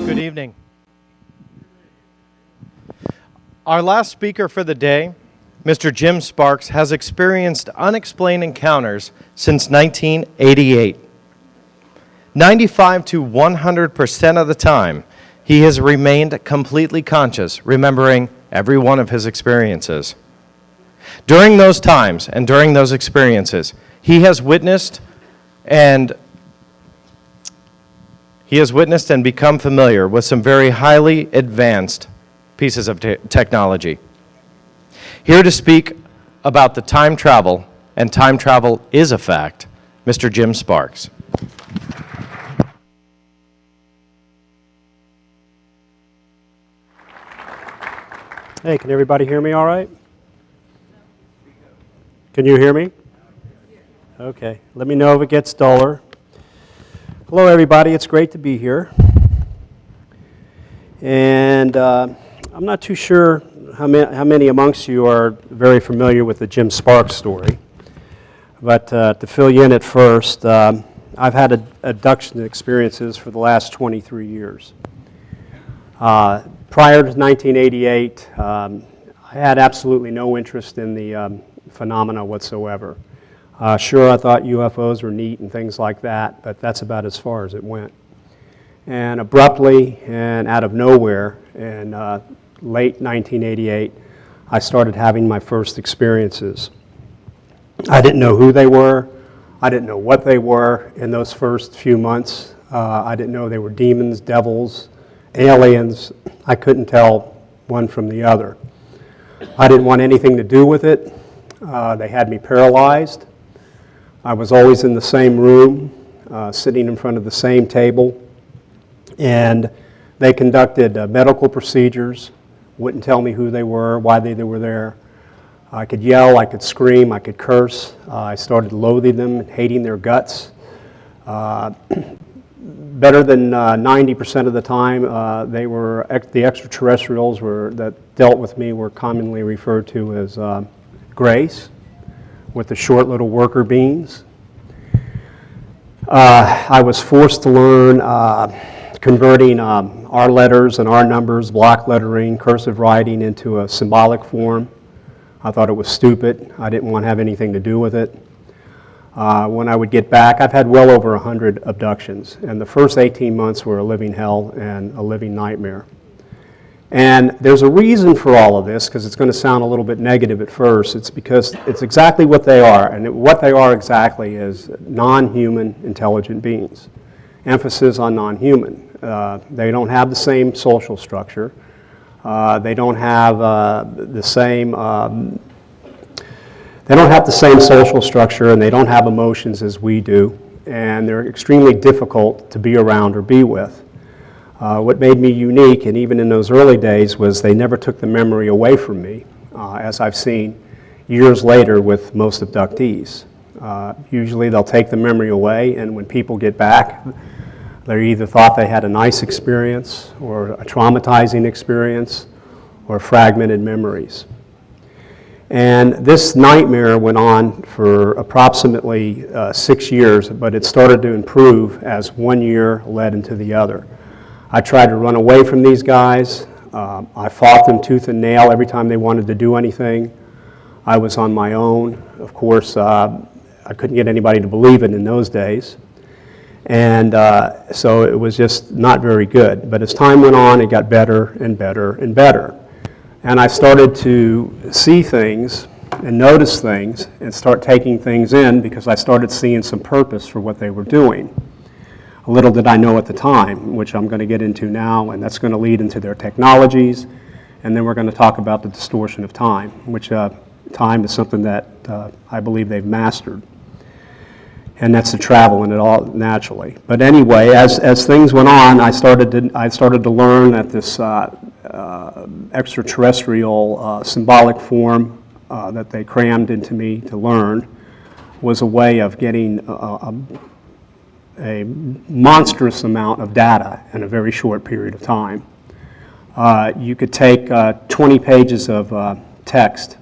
Good evening. Our last speaker for the day, Mr. Jim Sparks, has experienced unexplained encounters since 1988. 95 to 100% of the time, he has remained completely conscious, remembering every one of his experiences. During those times and during those experiences, he has witnessed and become familiar with some very highly advanced pieces of technology. Here to speak about the time travel, and time travel is a fact, Mr. Jim Sparks. Hey, can everybody hear me all right? Can you hear me? Okay, let me know if it gets duller. Hello everybody, it's great to be here. And I'm not too sure how many amongst you are very familiar with the Jim Sparks story. But to fill you in at first, I've had abduction experiences for the last 23 years. Prior to 1988, I had absolutely no interest in the phenomena whatsoever. Sure, I thought UFOs were neat and things like that, but that's about as far as it went. And abruptly and out of nowhere, in late 1988, I started having my first experiences. I didn't know who they were. I didn't know what they were in those first few months. I didn't know they were demons, devils, aliens. I couldn't tell one from the other. I didn't want anything to do with it. They had me paralyzed. I was always in the same room, sitting in front of the same table, and they conducted medical procedures, wouldn't tell me who they were, why they were there. I could yell, I could scream, I could curse. I started loathing them, hating their guts. Better than 90% of the time, the extraterrestrials that dealt with me were commonly referred to as Grace, with the short little worker beans. I was forced to learn converting our letters and our numbers, block lettering, cursive writing into a symbolic form. I thought it was stupid. I didn't want to have anything to do with it. When I would get back, I've had well over 100 abductions, and the first 18 months were a living hell and a living nightmare. And there's a reason for all of this, because it's going to sound a little bit negative at first. It's because it's exactly what they are, and what they are exactly is non-human intelligent beings. Emphasis on non-human. They don't have the same social structure. They don't have the same social structure, and they don't have emotions as we do, and they're extremely difficult to be around or be with. What made me unique, and even in those early days, was they never took the memory away from me, as I've seen years later with most abductees. Usually they'll take the memory away, and when people get back, they either thought they had a nice experience, or a traumatizing experience, or fragmented memories. And this nightmare went on for approximately 6 years, but it started to improve as 1 year led into the other. I tried to run away from these guys. I fought them tooth and nail every time they wanted to do anything. I was on my own. Of course, I couldn't get anybody to believe it in those days. And so it was just not very good. But as time went on, it got better and better and better. And I started to see things and notice things and start taking things in, because I started seeing some purpose for what they were doing. Little did I know at the time, which I'm going to get into now, and that's going to lead into their technologies, and then we're going to talk about the distortion of time, which time is something that I believe they've mastered, and that's the travel in it all naturally. But anyway, as things went on, I started to learn that this extraterrestrial symbolic form that they crammed into me to learn was a way of getting a monstrous amount of data in a very short period of time. You could take 20 pages of text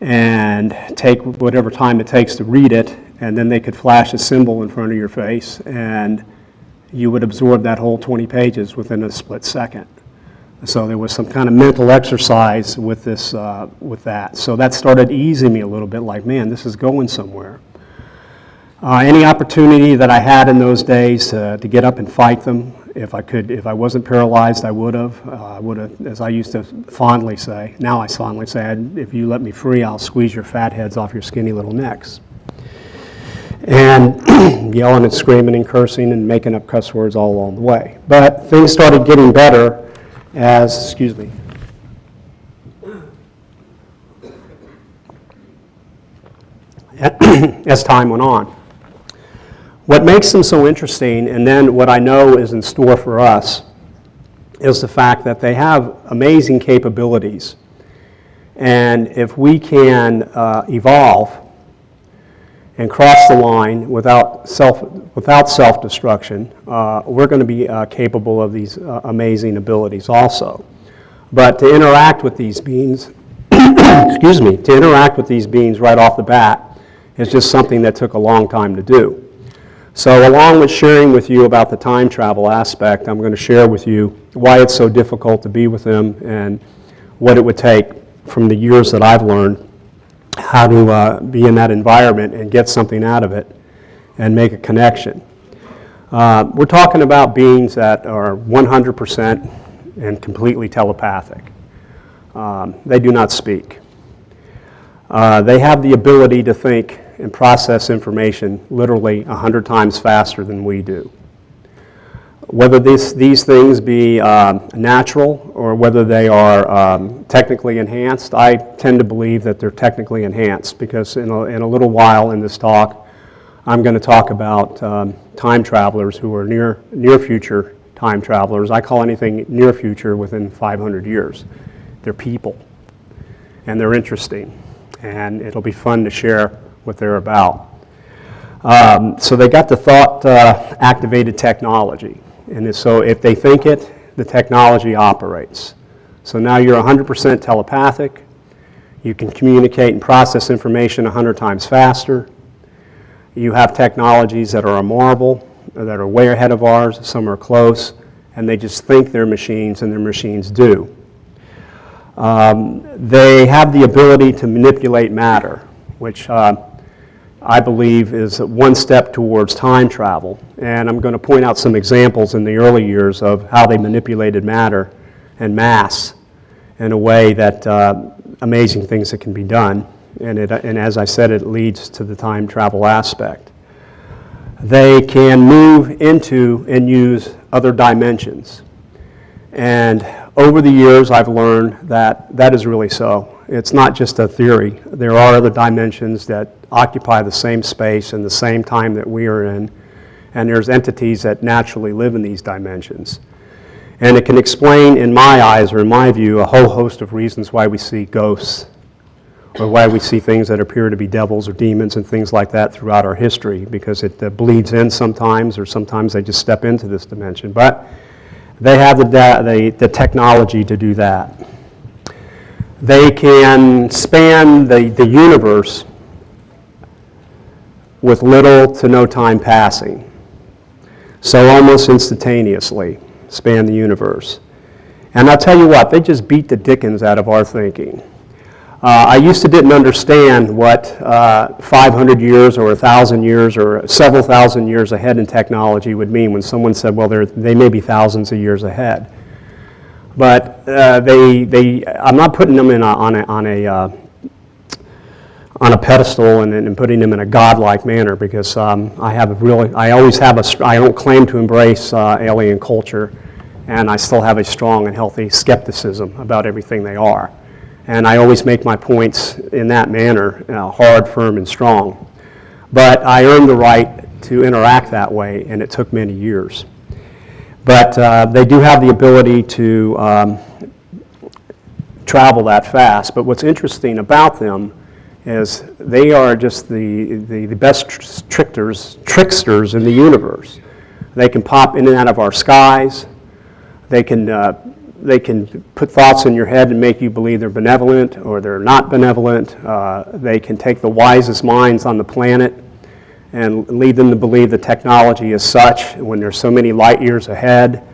and take whatever time it takes to read it, and then they could flash a symbol in front of your face, and you would absorb that whole 20 pages within a split second. So there was some kind of mental exercise with this, with that. So that started easing me a little bit, like, man, this is going somewhere. Any opportunity that I had in those days to get up and fight them, if I wasn't paralyzed, I would have, as I used to fondly say, now I fondly say, if you let me free, I'll squeeze your fat heads off your skinny little necks. And yelling and screaming and cursing and making up cuss words all along the way. But things started getting better as, excuse me, as time went on. What makes them so interesting, and then what I know is in store for us, is the fact that they have amazing capabilities. And if we can evolve and cross the line without self-destruction, we're going to be capable of these amazing abilities also. But to interact with these beings, excuse me, to interact with these beings right off the bat is just something that took a long time to do. So along with sharing with you about the time travel aspect, I'm going to share with you why it's so difficult to be with them and what it would take from the years that I've learned how to be in that environment and get something out of it and make a connection. We're talking about beings that are 100% and completely telepathic. They do not speak. They have the ability to think and process information literally 100 times faster than we do. Whether these things be natural or whether they are technically enhanced, I tend to believe that they're technically enhanced because in a little while in this talk, I'm going to talk about time travelers who are near future time travelers. I call anything near future within 500 years. They're people, and they're interesting, and it'll be fun to share what they're about. So they got the thought-activated technology. And so if they think it, the technology operates. So now you're 100% telepathic. You can communicate and process information 100 times faster. You have technologies that are a marvel, that are way ahead of ours. Some are close. And they just think they're machines, and their machines do. They have the ability to manipulate matter, which I believe is one step towards time travel. And I'm going to point out some examples in the early years of how they manipulated matter and mass in a way that amazing things that can be done. And as I said, it leads to the time travel aspect. They can move into and use other dimensions. And over the years, I've learned that that is really so. It's not just a theory. There are other dimensions that occupy the same space and the same time that we are in, and there's entities that naturally live in these dimensions. And it can explain, in my eyes or in my view, a whole host of reasons why we see ghosts or why we see things that appear to be devils or demons and things like that throughout our history, because it bleeds in sometimes, or sometimes they just step into this dimension. But they have the technology to do that. They can span the universe with little to no time passing. So almost instantaneously span the universe. And I'll tell you what, they just beat the dickens out of our thinking. I used to didn't understand what 500 years or 1,000 years or several thousand years ahead in technology would mean when someone said, well, they may be thousands of years ahead. But I'm not putting them on a pedestal and putting them in a godlike manner, because I don't claim to embrace alien culture, and I still have a strong and healthy skepticism about everything they are. And I always make my points in that manner, hard, firm, and strong. But I earned the right to interact that way, and it took many years. But they do have the ability to travel that fast. But what's interesting about them is they are just the best tricksters in the universe. They can pop in and out of our skies. They can put thoughts in your head and make you believe they're benevolent or they're not benevolent. They can take the wisest minds on the planet and lead them to believe the technology is such when there's so many light years ahead,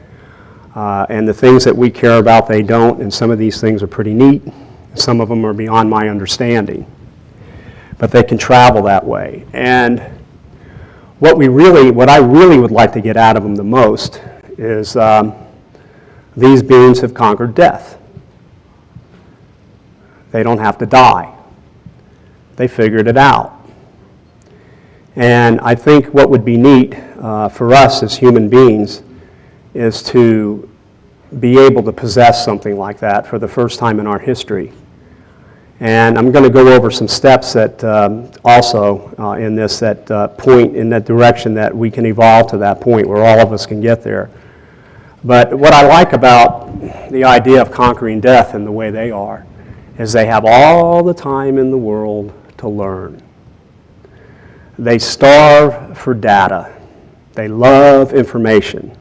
and the things that we care about they don't, and some of these things are pretty neat, some of them are beyond my understanding. But they can travel that way. And what I really would like to get out of them the most is these beings have conquered death. They don't have to die. They figured it out. And I think what would be neat for us as human beings is to be able to possess something like that for the first time in our history. And I'm going to go over some steps that also in this that point in that direction that we can evolve to that point where all of us can get there. But what I like about the idea of conquering death and the way they are is they have all the time in the world to learn. They starve for data. They love information.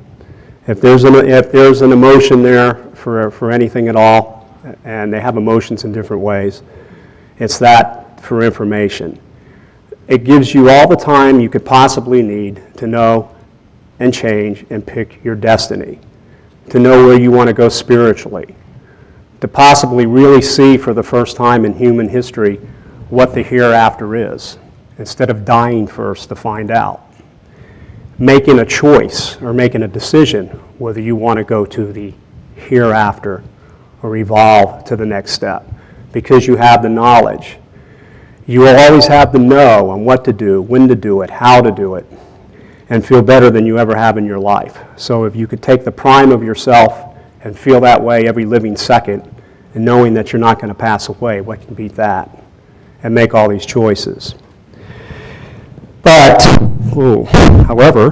If there's an emotion there for anything at all, and they have emotions in different ways, it's that for information. It gives you all the time you could possibly need to know and change and pick your destiny, to know where you want to go spiritually, to possibly really see for the first time in human history what the hereafter is, instead of dying first to find out. Making a choice or making a decision whether you want to go to the hereafter or evolve to the next step, because you have the knowledge. You will always have the know on what to do, when to do it, how to do it, and feel better than you ever have in your life. So if you could take the prime of yourself and feel that way every living second, and knowing that you're not going to pass away, what can beat that? And make all these choices. But, however,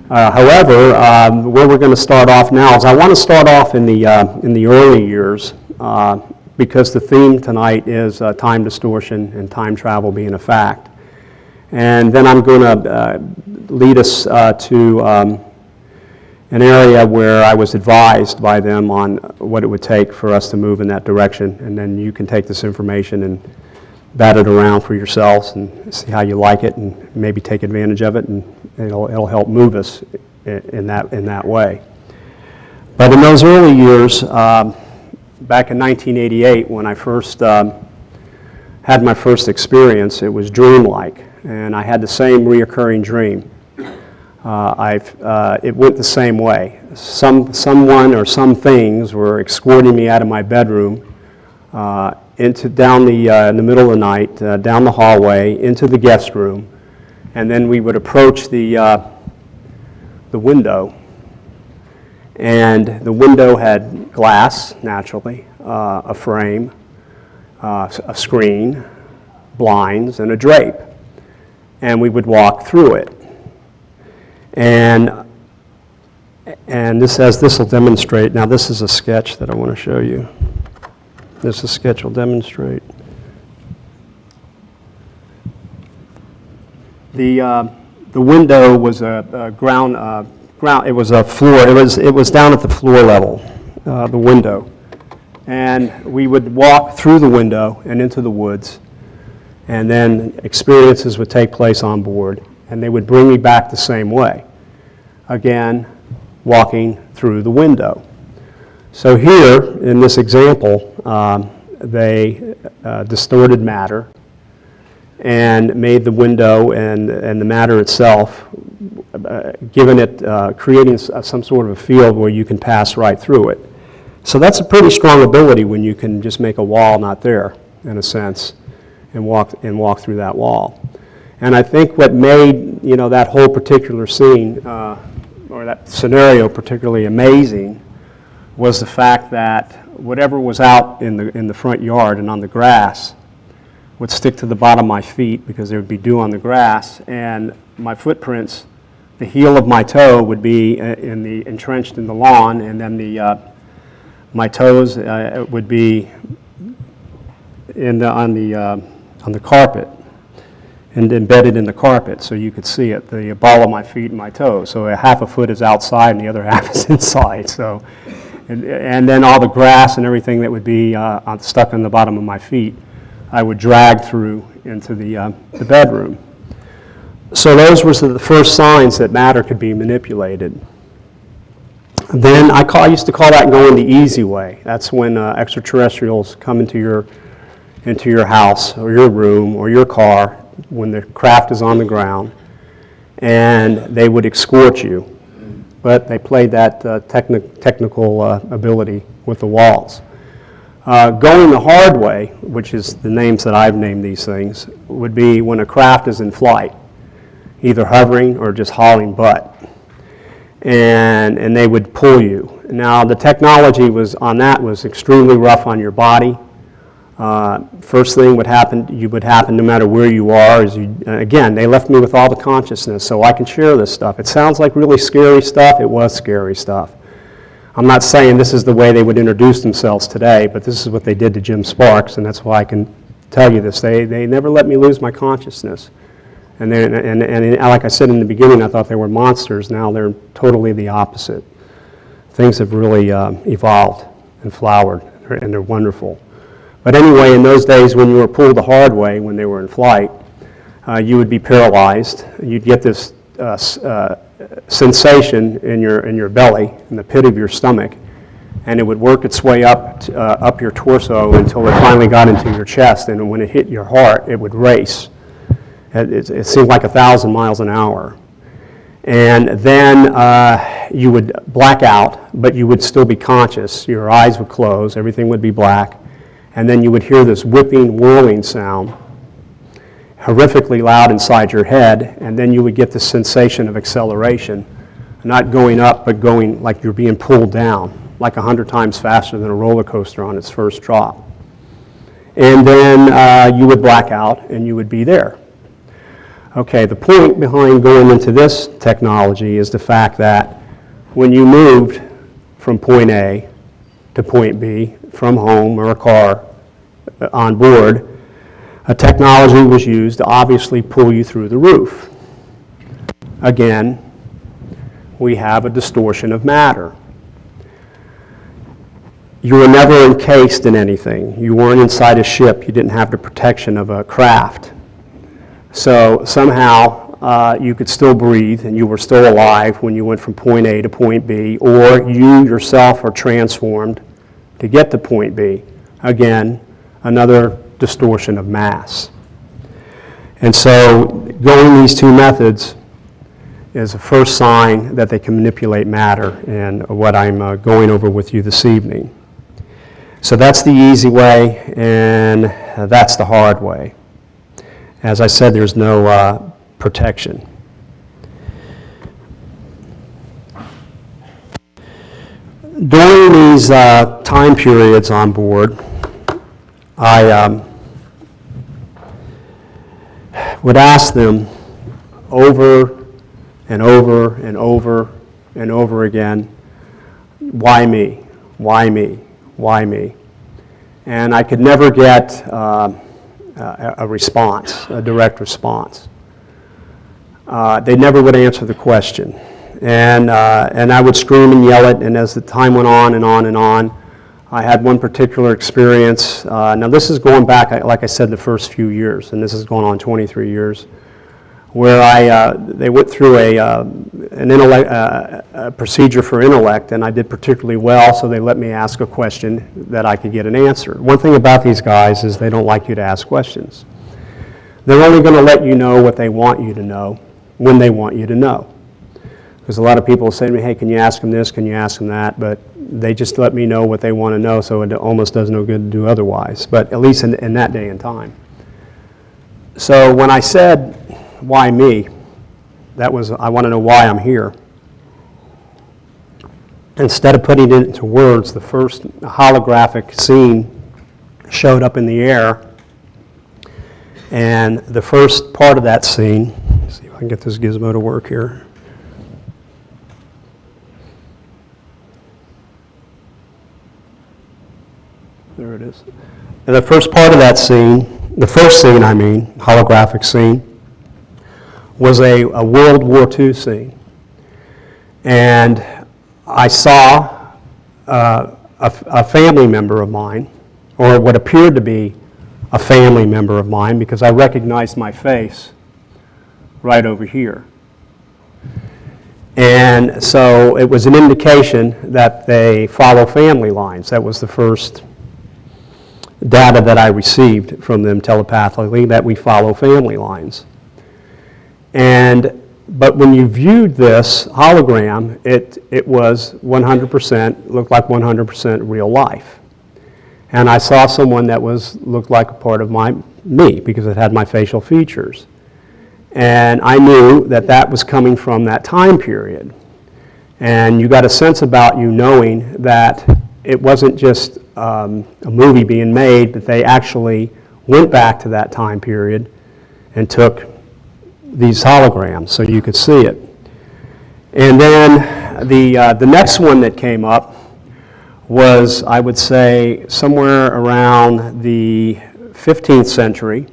where we're going to start off now is I want to start off in the early years because the theme tonight is time distortion and time travel being a fact. And then I'm going to lead us to an area where I was advised by them on what it would take for us to move in that direction. And then you can take this information and bat it around for yourselves and see how you like it and maybe take advantage of it, and it'll help move us in that way. But in those early years, back in 1988, when I first had my first experience, it was dreamlike, and I had the same reoccurring dream. It went the same way. Someone or some things were escorting me out of my bedroom in the middle of the night, down the hallway, into the guest room, and then we would approach the window, and the window had glass, naturally, a frame, a screen, blinds, and a drape, and we would walk through it. And this will demonstrate. Now, this is a sketch that I want to show you. This sketch will demonstrate. The window was a ground. It was a floor. It was down at the floor level. The window, and we would walk through the window and into the woods, and then experiences would take place on board, and they would bring me back the same way. Again, walking through the window. So here, in this example, they distorted matter and made the window and the matter itself, creating some sort of a field where you can pass right through it. So that's a pretty strong ability when you can just make a wall not there, in a sense, and walk through that wall. And I think what made that whole particular scene or that scenario particularly amazing was the fact that whatever was out in the front yard and on the grass would stick to the bottom of my feet because there would be dew on the grass, and my footprints, the heel of my toe would be entrenched in the lawn, and then my toes would be on the carpet and embedded in the carpet, so you could see it, the ball of my feet and my toes. So half a foot is outside and the other half is inside. So, and then all the grass and everything that would be stuck on the bottom of my feet I would drag through into the bedroom. So those were the first signs that matter could be manipulated. Then I used to call that going the easy way. That's when extraterrestrials come into your house or your room or your car when the craft is on the ground, and they would escort you. But they played that technical ability with the walls. Going the hard way, which is the names that I've named these things, would be when a craft is in flight, either hovering or just hauling butt. And they would pull you. Now, the technology was extremely rough on your body. First thing would happen no matter where you are, is again, they left me with all the consciousness, so I can share this stuff. It sounds like really scary stuff. It was scary stuff. I'm not saying this is the way they would introduce themselves today, but this is what they did to Jim Sparks, and that's why I can tell you this. They never let me lose my consciousness. And like I said in the beginning, I thought they were monsters. Now they're totally the opposite. Things have really evolved and flowered, and they're wonderful. But anyway, in those days when you were pulled the hard way, when they were in flight, you would be paralyzed. You'd get this sensation in your belly, in the pit of your stomach, and it would work its way up your torso until it finally got into your chest. And when it hit your heart, it would race. It seemed like 1,000 miles an hour. And then you would black out, but you would still be conscious. Your eyes would close, everything would be black. And then you would hear this whipping, whirling sound, horrifically loud inside your head, and then you would get the sensation of acceleration, not going up, but going like you're being pulled down, like 100 times faster than a roller coaster on its first drop. And then you would black out, and you would be there. Okay, the point behind going into this technology is the fact that when you moved from point A to point B, from home or a car on board, a technology was used to obviously pull you through the roof. Again, we have a distortion of matter. You were never encased in anything. You weren't inside a ship. You didn't have the protection of a craft. So somehow you could still breathe and you were still alive when you went from point A to point B, or you yourself are transformed to get to point B. Again, another distortion of mass. And so going these two methods is a first sign that they can manipulate matter, and what I'm going over with you this evening. So that's the easy way, and that's the hard way. As I said, there's no protection. During these time periods on board, I would ask them over and over and over and over again, why me? Why me? Why me? And I could never get a response, a direct response. They never would answer the question. And I would scream and yell it, and as the time went on and on and on, I had one particular experience. Now this is going back, like I said, the first few years, and this is going on 23 years, where they went through a procedure for intellect, and I did particularly well, so they let me ask a question that I could get an answer. One thing about these guys is they don't like you to ask questions. They're only going to let you know what they want you to know when they want you to know. Because a lot of people say to me, hey, can you ask them this, can you ask them that, but they just let me know what they want to know, so it almost does no good to do otherwise, but at least in that day and time. So when I said, why me? That was, I want to know why I'm here. Instead of putting it into words, the first holographic scene showed up in the air, and the first part of that scene, let's see if I can get this gizmo to work here. There it is. And the first part of that scene, the first scene I mean, holographic scene, was a World War II scene. And I saw a family member of mine, or what appeared to be a family member of mine because I recognized my face right over here. And so it was an indication that they follow family lines. That was the first data that I received from them telepathically, that we follow family lines. But when you viewed this hologram, it was 100%, looked like 100% real life. And I saw someone that looked like a part of me because it had my facial features. And I knew that that was coming from that time period. And you got a sense about you knowing that it wasn't just a movie being made, but they actually went back to that time period and took these holograms so you could see it. And then the next one that came up was, I would say, somewhere around the 15th century.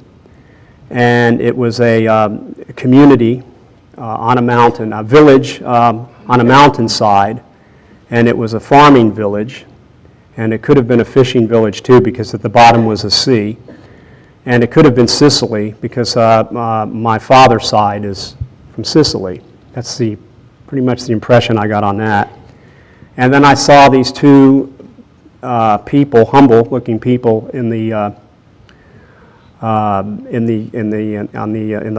And it was a community on a mountain, a village on a mountainside, and it was a farming village, and it could have been a fishing village too because at the bottom was a sea, and it could have been Sicily because my father's side is from Sicily. That's pretty much the impression I got on that. And then I saw these two people, humble-looking people, in the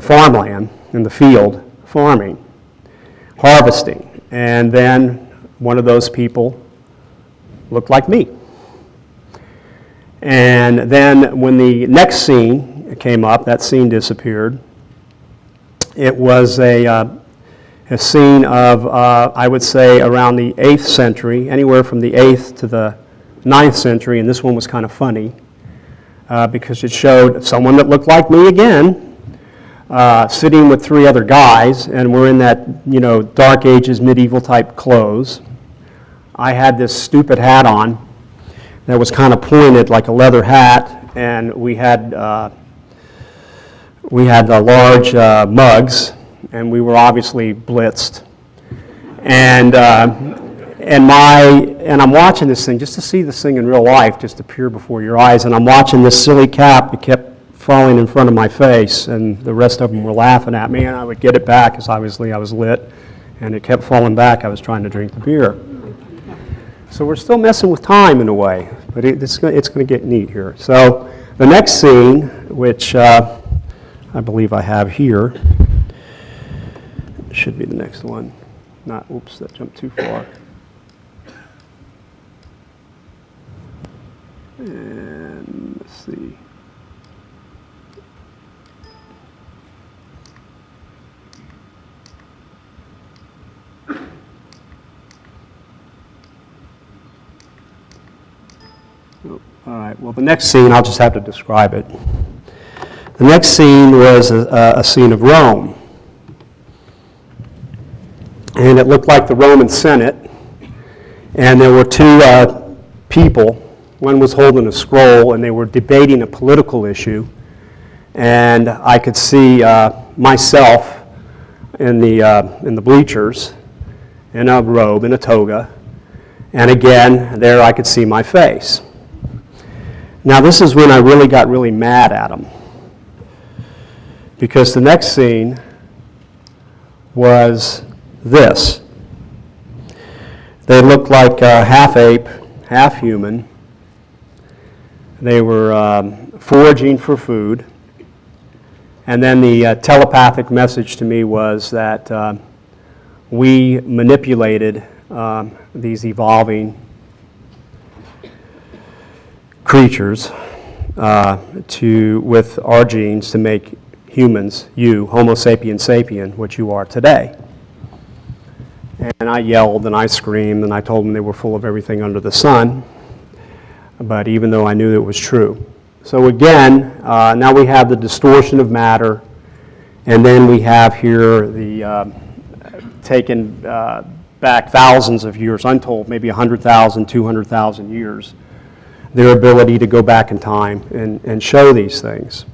farmland, in the field, farming, harvesting. And then one of those people looked like me. And then when the next scene came up, that scene disappeared. It was a scene of, I would say, around the 8th century, anywhere from the 8th to the 9th century, and this one was kind of funny. Because it showed someone that looked like me again, sitting with 3 other guys, and we're in that, Dark Ages, medieval type clothes. I had this stupid hat on that was kind of pointed like a leather hat, and we had large mugs, and we were obviously blitzed. And I'm watching this thing, just to see this thing in real life just appear before your eyes, and I'm watching this silly cap that kept falling in front of my face, and the rest of them were laughing at me, and I would get it back because obviously I was lit, and it kept falling back. I was trying to drink the beer. So we're still messing with time in a way, but it's going to get neat here. So the next scene, which I believe I have here, should be the next one. Oops, that jumped too far. And let's see. All right, well, the next scene, I'll just have to describe it. The next scene was a scene of Rome. And it looked like the Roman Senate. And there were 2 people. One was holding a scroll, and they were debating a political issue. And I could see myself in the bleachers, in a robe, in a toga. And again, there I could see my face. Now, this is when I really got really mad at them. Because the next scene was this. They looked like half ape, half human. They were foraging for food. And then the telepathic message to me was that we manipulated these evolving creatures with our genes to make humans, you, Homo sapien sapien, what you are today. And I yelled and I screamed and I told them they were full of everything under the sun, but even though I knew it was true. So again, now we have the distortion of matter, and then we have here the taken back thousands of years, untold, maybe 100,000, 200,000 years, their ability to go back in time and show these things.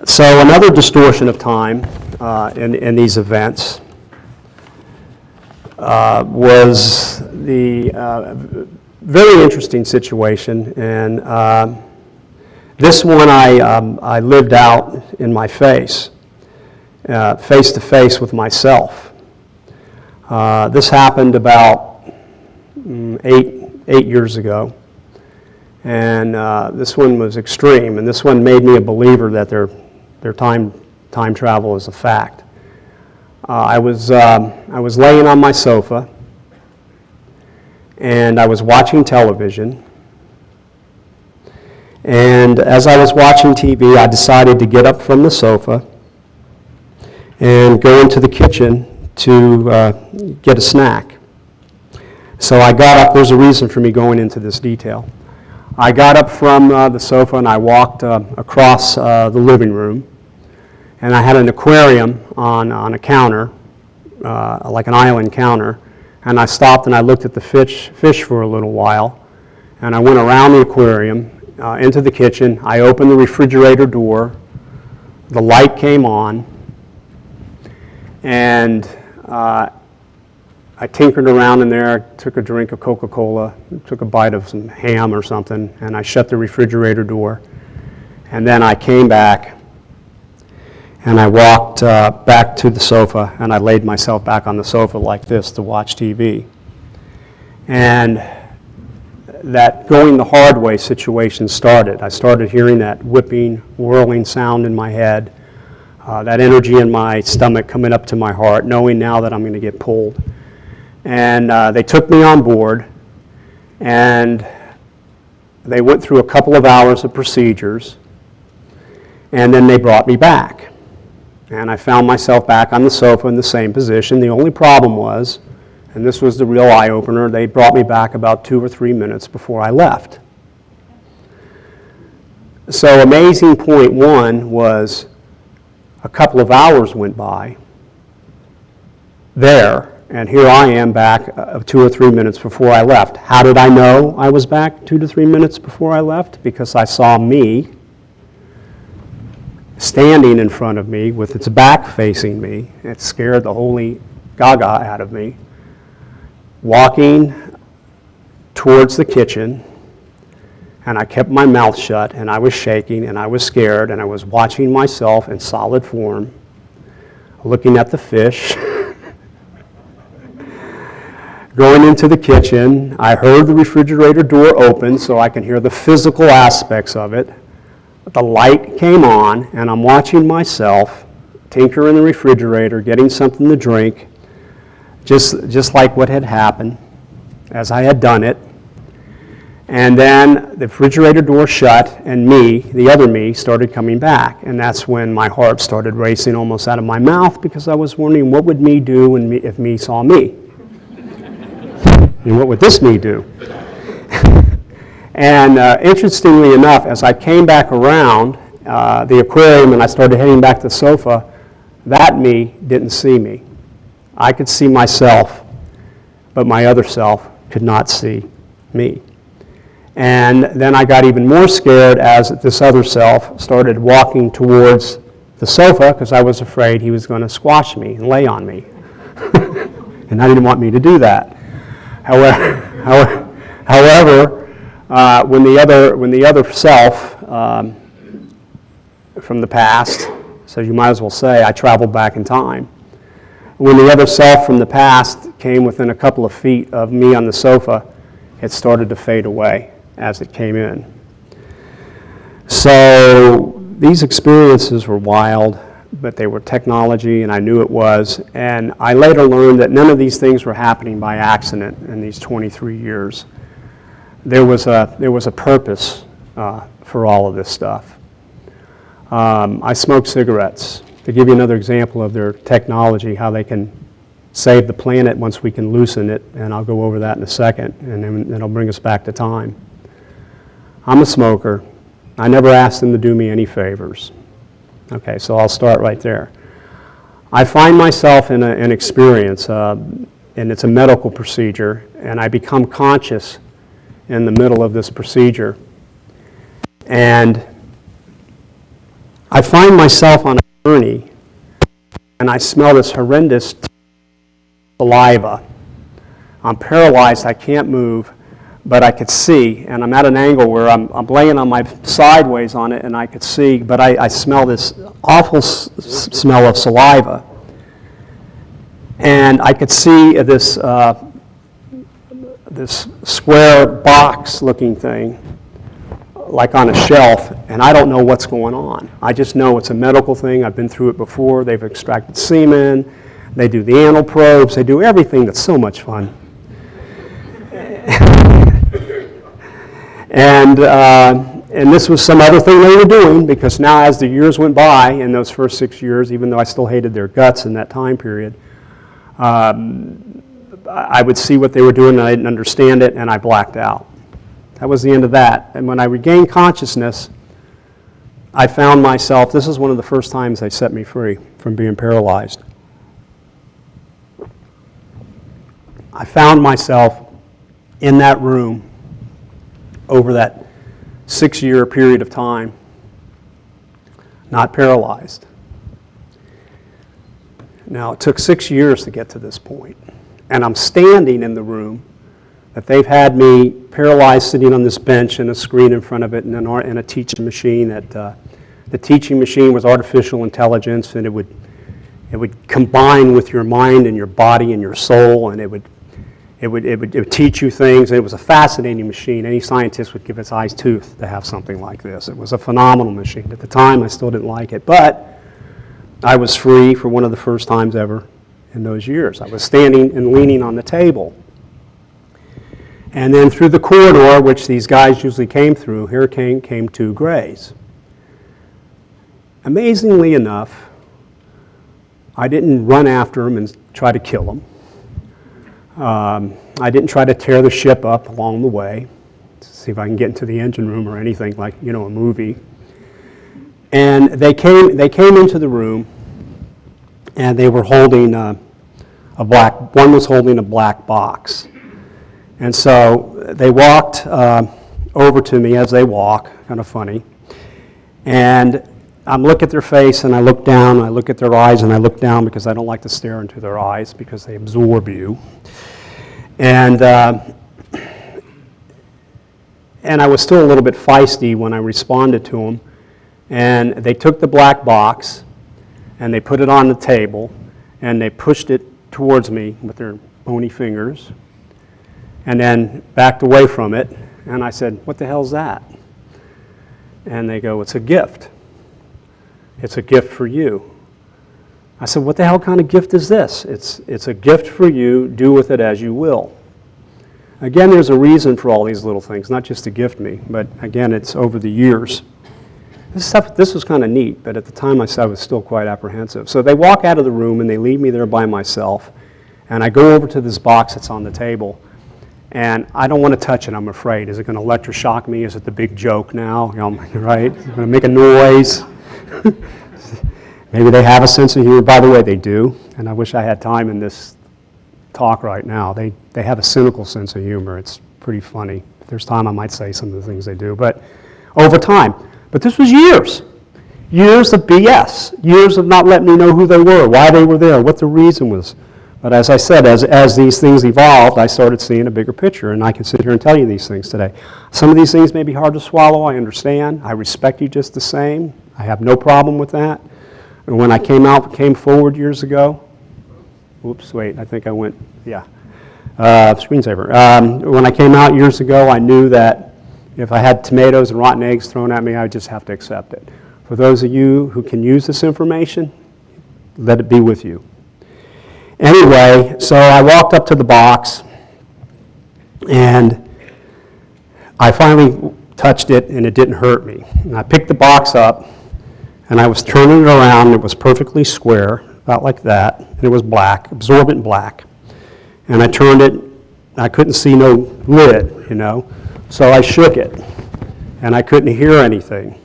So another distortion of time in these events was the very interesting situation, and this one I lived out in my face to face with myself. This happened about 8 years ago, and this one was extreme, and this one made me a believer that their time travel is a fact. I was laying on my sofa, and I was watching television. And as I was watching TV, I decided to get up from the sofa and go into the kitchen to get a snack. So I got up. There's a reason for me going into this detail. I got up from the sofa and I walked across the living room. And I had an aquarium on a counter, like an island counter. And I stopped and I looked at the fish for a little while. And I went around the aquarium into the kitchen. I opened the refrigerator door. The light came on. And I tinkered around in there, took a drink of Coca-Cola, took a bite of some ham or something, and I shut the refrigerator door. And then I came back. And I walked back to the sofa, and I laid myself back on the sofa like this to watch TV. And that going the hard way situation started. I started hearing that whipping, whirling sound in my head, that energy in my stomach coming up to my heart, knowing now that I'm going to get pulled. And they took me on board, and they went through a couple of hours of procedures, and then they brought me back. And I found myself back on the sofa in the same position. The only problem was, and this was the real eye-opener, they brought me back about 2 or 3 minutes before I left. So amazing point one was a couple of hours went by there, and here I am back 2 or 3 minutes before I left. How did I know I was back 2 to 3 minutes before I left? Because I saw me standing in front of me with its back facing me. It scared the holy gaga out of me. Walking towards the kitchen, and I kept my mouth shut, and I was shaking, and I was scared, and I was watching myself in solid form, looking at the fish. Going into the kitchen, I heard the refrigerator door open so I can hear the physical aspects of it. The light came on, and I'm watching myself tinker in the refrigerator, getting something to drink, just like what had happened, as I had done it. And then the refrigerator door shut, and me, the other me, started coming back. And that's when my heart started racing almost out of my mouth, because I was wondering, what would me do if me saw me? And what would this me do? And interestingly enough, as I came back around the aquarium and I started heading back to the sofa, that me didn't see me. I could see myself, but my other self could not see me. And then I got even more scared as this other self started walking towards the sofa because I was afraid he was going to squash me and lay on me. And I didn't want me to do that. However, when the other self from the past, so you might as well say I traveled back in time. When the other self from the past came within a couple of feet of me on the sofa, it started to fade away as it came in. So these experiences were wild, but they were technology, and I knew it was. And I later learned that none of these things were happening by accident in these 23 years. There was a purpose for all of this stuff. I smoke cigarettes. To give you another example of their technology, how they can save the planet once we can loosen it, and I'll go over that in a second, and then it'll bring us back to time. I'm a smoker. I never asked them to do me any favors. Okay, so I'll start right there. I find myself in an experience, and it's a medical procedure, and I become conscious in the middle of this procedure. And I find myself on a journey, and I smell this horrendous saliva. I'm paralyzed, I can't move, but I could see, and I'm at an angle where I'm laying on my sideways on it, and I could see, but I smell this awful smell of saliva. And I could see this square box-looking thing, like on a shelf, and I don't know what's going on. I just know it's a medical thing. I've been through it before. They've extracted semen. They do the anal probes. They do everything that's so much fun. And this was some other thing they were doing, because now as the years went by, in those first 6 years, even though I still hated their guts in that time period, I would see what they were doing, and I didn't understand it, and I blacked out. That was the end of that. And when I regained consciousness, I found myself, this is one of the first times they set me free from being paralyzed. I found myself in that room over that 6-year period of time, not paralyzed. Now, it took 6 years to get to this point, and I'm standing in the room that they've had me paralyzed, sitting on this bench and a screen in front of it, and a teaching machine. The teaching machine was artificial intelligence, and it would combine with your mind and your body and your soul, and it would teach you things. And it was a fascinating machine. Any scientist would give its eyes tooth to have something like this. It was a phenomenal machine. At the time, I still didn't like it, but I was free for one of the first times ever in those years. I was standing and leaning on the table. And then through the corridor, which these guys usually came through, here came two grays. Amazingly enough, I didn't run after them and try to kill them. I didn't try to tear the ship up along the way to see if I can get into the engine room or anything like, a movie. And they came into the room, and they were holding one was holding a black box. And so they walked over to me as they walk, kind of funny. And I look at their face, and I look down, and I look at their eyes, and I look down because I don't like to stare into their eyes because they absorb you. And I was still a little bit feisty when I responded to them. And they took the black box, and they put it on the table, and they pushed it towards me with their bony fingers, and then backed away from it. And I said, "What the hell's that?" And they go, "It's a gift. It's a gift for you." I said, "What the hell kind of gift is this?" It's a gift for you. Do with it as you will. Again, there's a reason for all these little things, not just to gift me, but again, it's over the years. This was kind of neat, but at the time I was still quite apprehensive. So they walk out of the room, and they leave me there by myself, and I go over to this box that's on the table, and I don't want to touch it, I'm afraid. Is it going to electroshock me? Is it the big joke now? Right? Is it going to make a noise? Maybe they have a sense of humor. By the way, they do, and I wish I had time in this talk right now. They have a cynical sense of humor. It's pretty funny. If there's time, I might say some of the things they do, but over time. But this was years of BS, years of not letting me know who they were, why they were there, what the reason was. But as I said, as these things evolved, I started seeing a bigger picture, and I can sit here and tell you these things today. Some of these things may be hard to swallow, I understand. I respect you just the same. I have no problem with that. And when I came forward years ago, screensaver. When I came out years ago, I knew that if I had tomatoes and rotten eggs thrown at me, I would just have to accept it. For those of you who can use this information, let it be with you. Anyway, so I walked up to the box, and I finally touched it, and it didn't hurt me. And I picked the box up, and I was turning it around, and it was perfectly square, about like that, and it was black, absorbent black. And I turned it, and I couldn't see no lid, so I shook it, and I couldn't hear anything.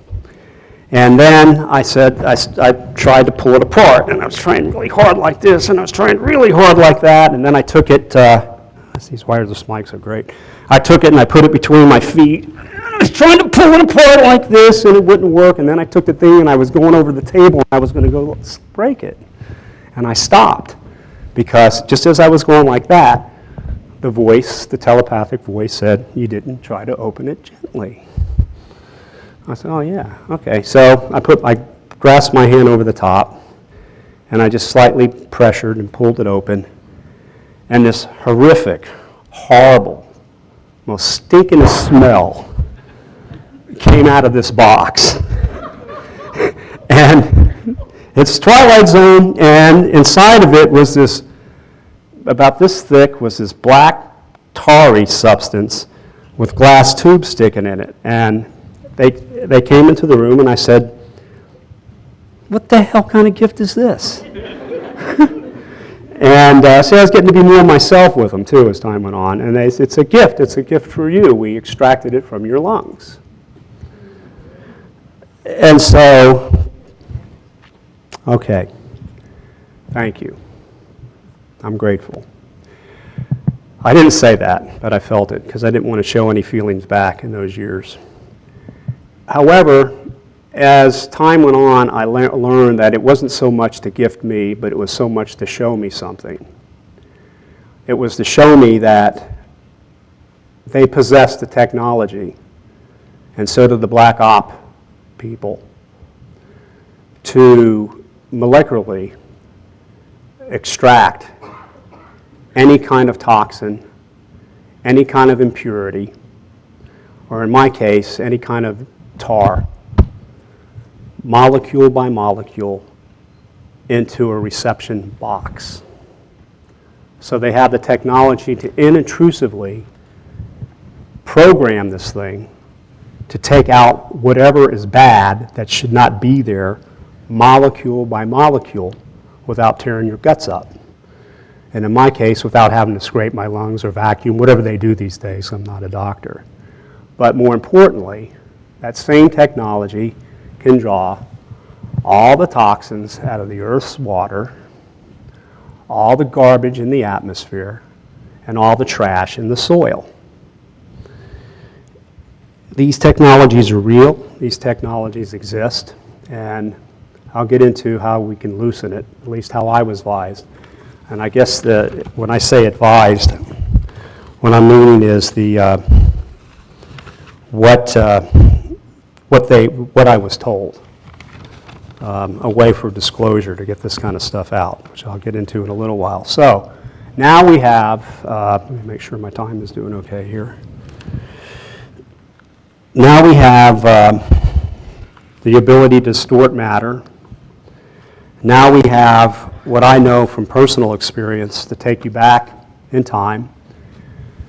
And then I tried to pull it apart, and I was trying really hard like this, and I was trying really hard like that, and then I took it, these wireless mics are great. I took it and I put it between my feet, and I was trying to pull it apart like this, and it wouldn't work, and then I took the thing, and I was going over the table, and I was going to go break it. And I stopped, because just as I was going like that, the voice, the telepathic voice said, "You didn't try to open it gently." I said, "Oh yeah, okay." So I grasped my hand over the top, and I just slightly pressured and pulled it open, and this horrific, horrible, most stinkingest smell came out of this box. And it's Twilight Zone, and inside of it was this, about this thick, was this black, tarry substance with glass tubes sticking in it. And they came into the room, and I said, "What the hell kind of gift is this?" And so I was getting to be more myself with them, too, as time went on. And they said, "It's a gift. It's a gift for you. We extracted it from your lungs." And so, okay, thank you. I'm grateful. I didn't say that, but I felt it, because I didn't want to show any feelings back in those years. However, as time went on, I learned that it wasn't so much to gift me, but it was so much to show me something. It was to show me that they possessed the technology, and so did the black op people, to molecularly extract any kind of toxin, any kind of impurity, or in my case, any kind of tar, molecule by molecule, into a reception box. So they have the technology to inintrusively program this thing to take out whatever is bad that should not be there, molecule by molecule, without tearing your guts up. And in my case, without having to scrape my lungs or vacuum, whatever they do these days. I'm not a doctor. But more importantly, that same technology can draw all the toxins out of the Earth's water, all the garbage in the atmosphere, and all the trash in the soil. These technologies are real. These technologies exist. And I'll get into how we can loosen it, at least how I was advised. And I guess when I say advised, what I'm meaning is what I was told, a way for disclosure to get this kind of stuff out, which I'll get into in a little while. So now we have, let me make sure my time is doing okay here. Now we have the ability to distort matter. Now we have what I know from personal experience to take you back in time.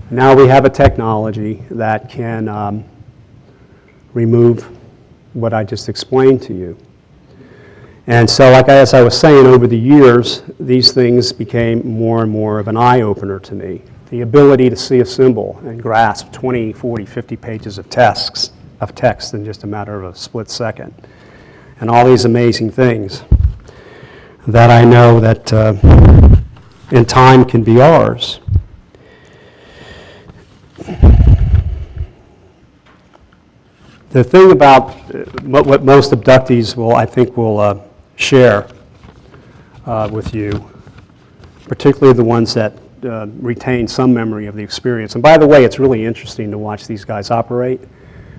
Now we have a technology that can remove what I just explained to you. And so, as I was saying, over the years, these things became more and more of an eye-opener to me. The ability to see a symbol and grasp 20, 40, 50 pages of text in just a matter of a split second. And all these amazing things that I know that in time can be ours. The thing about what most abductees will share with you, particularly the ones that retain some memory of the experience. And by the way, it's really interesting to watch these guys operate,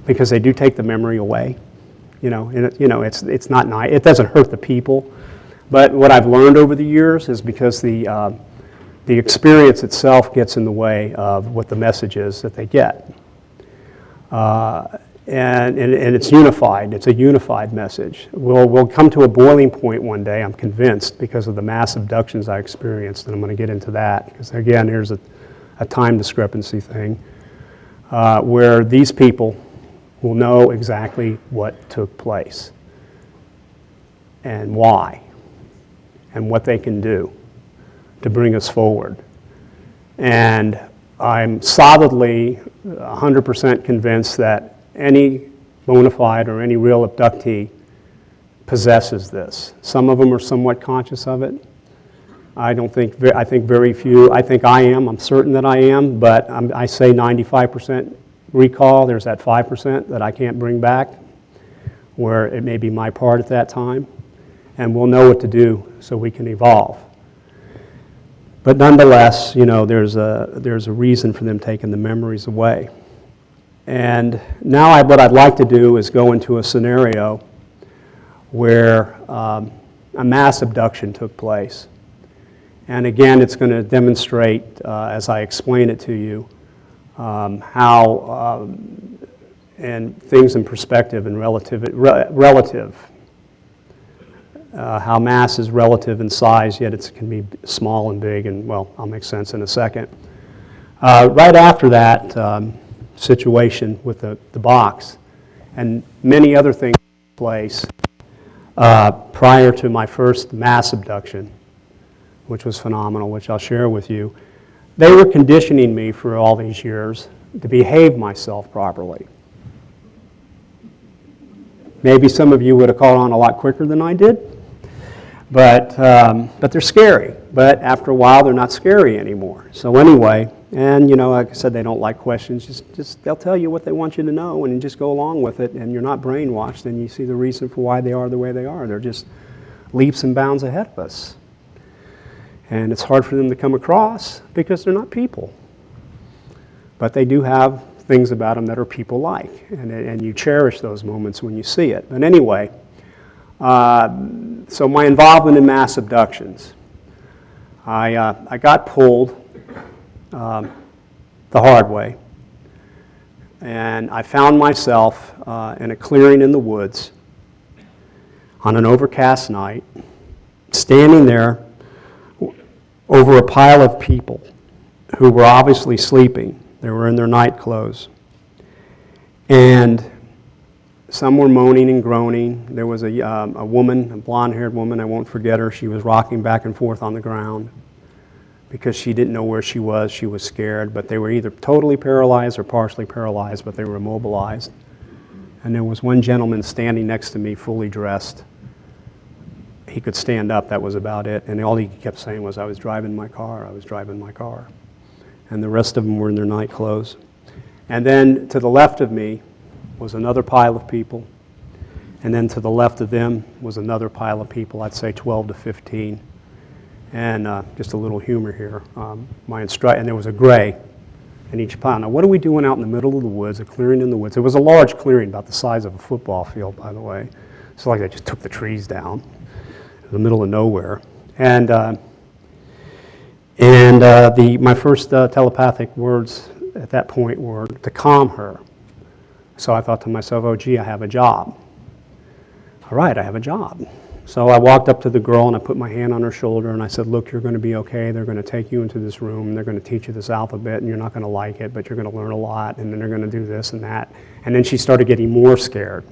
because they do take the memory away. It's not nice. It doesn't hurt the people. But what I've learned over the years is because the experience itself gets in the way of what the message is that they get. And it's unified. It's a unified message. We'll come to a boiling point one day, I'm convinced, because of the mass abductions I experienced, and I'm going to get into that. Because again, here's a time discrepancy thing, where these people will know exactly what took place and why, and what they can do to bring us forward. And I'm solidly 100% convinced that any bona fide or any real abductee possesses this. Some of them are somewhat conscious of it. I think very few. I think I am. I'm certain that I am, but I say 95% recall. There's that 5% that I can't bring back, where it may be my part at that time, and we'll know what to do so we can evolve. But nonetheless, you know, there's a reason for them taking the memories away. And now what I'd like to do is go into a scenario where a mass abduction took place. And again, it's going to demonstrate, as I explain it to you, how, and things in perspective and relative, how mass is relative in size, yet it can be small and big, and well, I'll make sense in a second. Right after that situation with the box, and many other things took place prior to my first mass abduction, which was phenomenal, which I'll share with you. They were conditioning me for all these years to behave myself properly. Maybe some of you would have caught on a lot quicker than I did, but they're scary. But after a while, they're not scary anymore. So anyway, and you know, like I said, they don't like questions. Just they'll tell you what they want you to know, and you just go along with it, and you're not brainwashed, and you see the reason for why they are the way they are. They're just leaps and bounds ahead of us. And it's hard for them to come across because they're not people. But they do have things about them that are people-like, and you cherish those moments when you see it. But anyway, so my involvement in mass abductions. I got pulled the hard way, and I found myself in a clearing in the woods on an overcast night, standing there over a pile of people who were obviously sleeping. They were in their night clothes. And some were moaning and groaning. There was a woman, a blonde-haired woman, I won't forget her. She was rocking back and forth on the ground because she didn't know where she was. She was scared, but they were either totally paralyzed or partially paralyzed, but they were immobilized. And there was one gentleman standing next to me, fully dressed. He could stand up, that was about it. And all he kept saying was, I was driving my car, I was driving my car. And the rest of them were in their night clothes. And then to the left of me was another pile of people. And then to the left of them was another pile of people, I'd say 12 to 15. And just a little humor here. And there was a gray in each pile. Now, what are we doing out in the middle of the woods, a clearing in the woods? It was a large clearing, about the size of a football field, by the way. It's like they just took the trees down in the middle of nowhere. And my first telepathic words at that point were to calm her. So I thought to myself, oh, gee, I have a job. All right, I have a job. So I walked up to the girl and I put my hand on her shoulder and I said, look, you're going to be okay. They're going to take you into this room and they're going to teach you this alphabet and you're not going to like it, but you're going to learn a lot and then they're going to do this and that. And then she started getting more scared.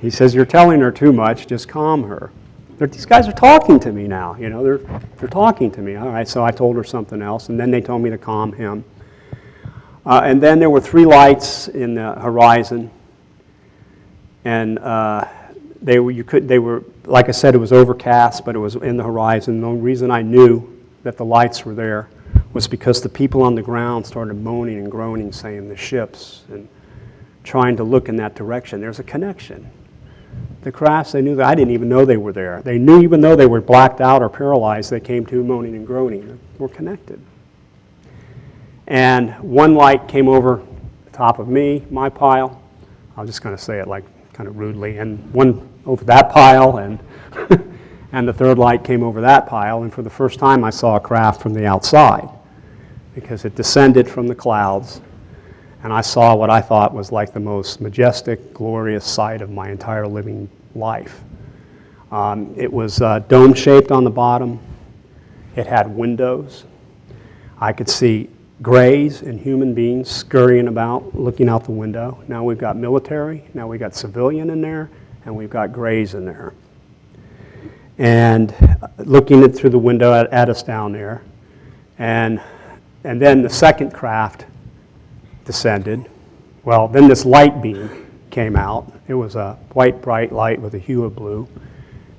He says, you're telling her too much, just calm her. These guys are talking to me now, you know, they're talking to me. All right, so I told her something else, and then they told me to calm him. And then there were 3 lights in the horizon, and they were, like I said, it was overcast, but it was in the horizon. The only reason I knew that the lights were there was because the people on the ground started moaning and groaning, saying the ships, and trying to look in that direction. There's a connection. The crafts, they knew that I didn't even know they were there. They knew even though they were blacked out or paralyzed, they came to moaning and groaning. They were connected. And one light came over the top of me, my pile. I'm just going to say it like kind of rudely. And one over that pile, and and the third light came over that pile. And for the first time, I saw a craft from the outside because it descended from the clouds. And I saw what I thought was like the most majestic, glorious sight of my entire living life. It was dome-shaped on the bottom. It had windows. I could see grays and human beings scurrying about, looking out the window. Now we've got military, now we've got civilian in there, and we've got grays in there. And looking through the window at us down there. And then the second craft descended. Well, then this light beam came out. It was a white, bright light with a hue of blue.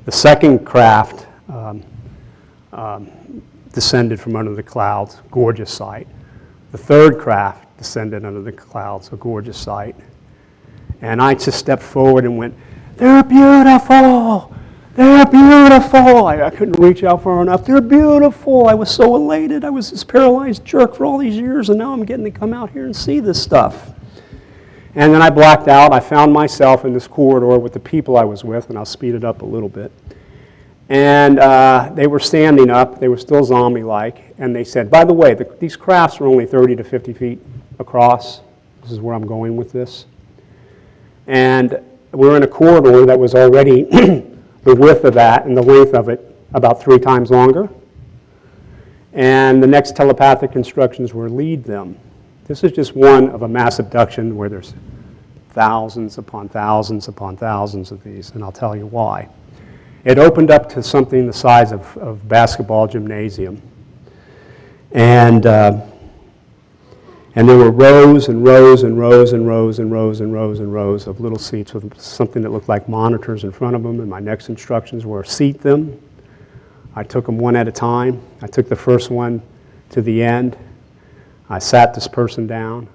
The second craft descended from under the clouds, gorgeous sight. The third craft descended under the clouds, a gorgeous sight. And I just stepped forward and went, they're beautiful, they're beautiful. I couldn't reach out far enough. They're beautiful. I was so elated. I was this paralyzed jerk for all these years, and now I'm getting to come out here and see this stuff. And then I blacked out. I found myself in this corridor with the people I was with, and I'll speed it up a little bit. And they were standing up. They were still zombie-like. And they said, by the way, these crafts are only 30 to 50 feet across. This is where I'm going with this. And we're in a corridor that was already the width of that and the length of it about 3 times longer. And the next telepathic instructions were lead them. This is just one of a mass abduction where there's thousands upon thousands upon thousands of these, and I'll tell you why. It opened up to something the size of basketball gymnasium. And there were rows and rows and rows and rows and rows and rows and rows of little seats with something that looked like monitors in front of them, and my next instructions were seat them. I took them one at a time. I took the first one to the end. I sat this person down.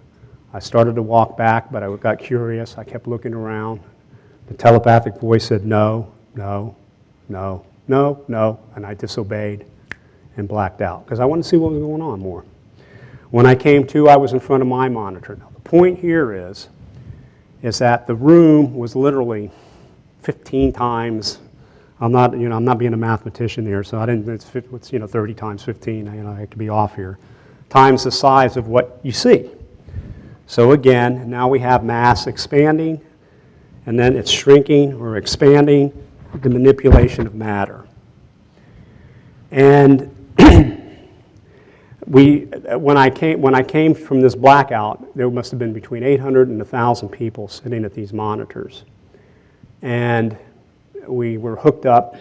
I started to walk back, but I got curious. I kept looking around. The telepathic voice said, no, no, no, no, no, and I disobeyed and blacked out because I wanted to see what was going on more. When I came to, I was in front of my monitor. Now, the point here is that the room was literally 15 times. I'm not being a mathematician here, so I didn't. It's 30 times 15. I could be off here. Times the size of what you see. So again, now we have mass expanding, and then it's shrinking or expanding, the manipulation of matter. And when I came from this blackout, there must have been between 800 and 1,000 people sitting at these monitors. And we were hooked up.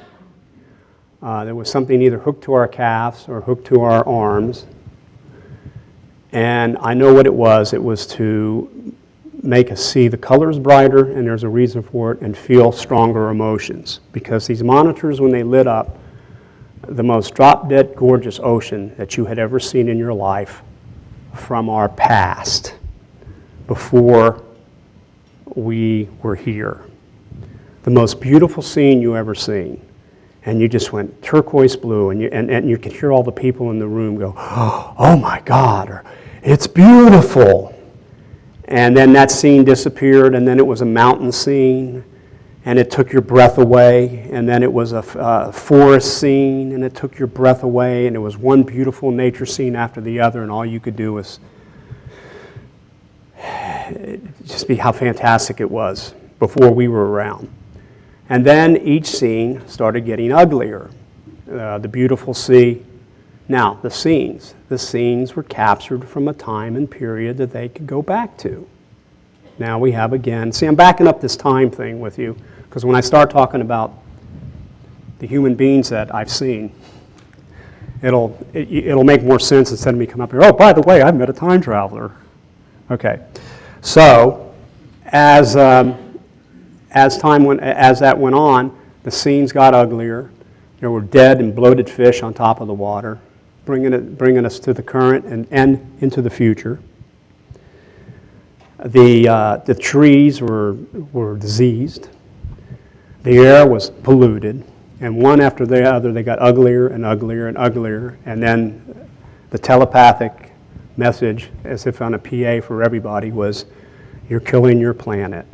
There was something either hooked to our calves or hooked to our arms. And I know what it was. It was to make us see the colors brighter, and there's a reason for it, and feel stronger emotions. Because these monitors, when they lit up, the most drop-dead gorgeous ocean that you had ever seen in your life from our past, before we were here. The most beautiful scene you ever seen. And you just went turquoise blue, and you could hear all the people in the room go, oh my God, or it's beautiful. And then that scene disappeared, and then it was a mountain scene, and it took your breath away, and then it was a forest scene, and it took your breath away, and it was one beautiful nature scene after the other, and all you could do was just be how fantastic it was before we were around. And then each scene started getting uglier. The beautiful sea. Now, the scenes were captured from a time and period that they could go back to. Now we have again, see, I'm backing up this time thing with you, because when I start talking about the human beings that I've seen, it'll make more sense instead of me coming up here, oh, by the way, I've met a time traveler. Okay, so as that went on, the scenes got uglier. There were dead and bloated fish on top of the water, bringing us to the current and into the future. The trees were diseased. The air was polluted, and one after the other, they got uglier and uglier and uglier. And then the telepathic message, as if on a PA for everybody, was, "You're killing your planet.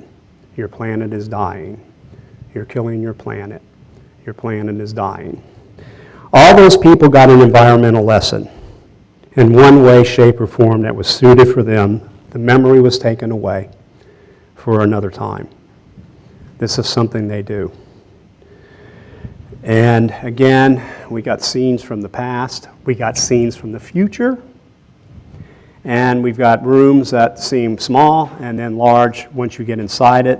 Your planet is dying. You're killing your planet. Your planet is dying." All those people got an environmental lesson in one way, shape, or form that was suited for them. The memory was taken away for another time. This is something they do. And again, we got scenes from the past. We got scenes from the future. And we've got rooms that seem small and then large. Once you get inside it,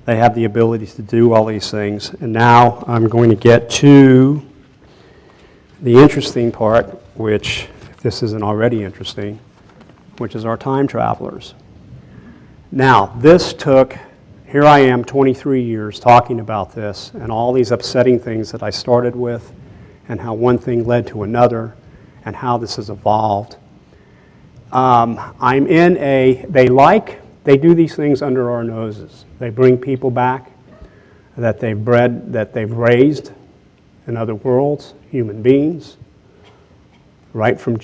they have the ability to do all these things. And now I'm going to get to the interesting part, which, if this isn't already interesting, which is our time travelers. Now, this took, here I am 23 years talking about this and all these upsetting things that I started with and how one thing led to another and how this has evolved. I'm in they do these things under our noses. They bring people back. that they've bred, that they've raised in other worlds, human beings, right from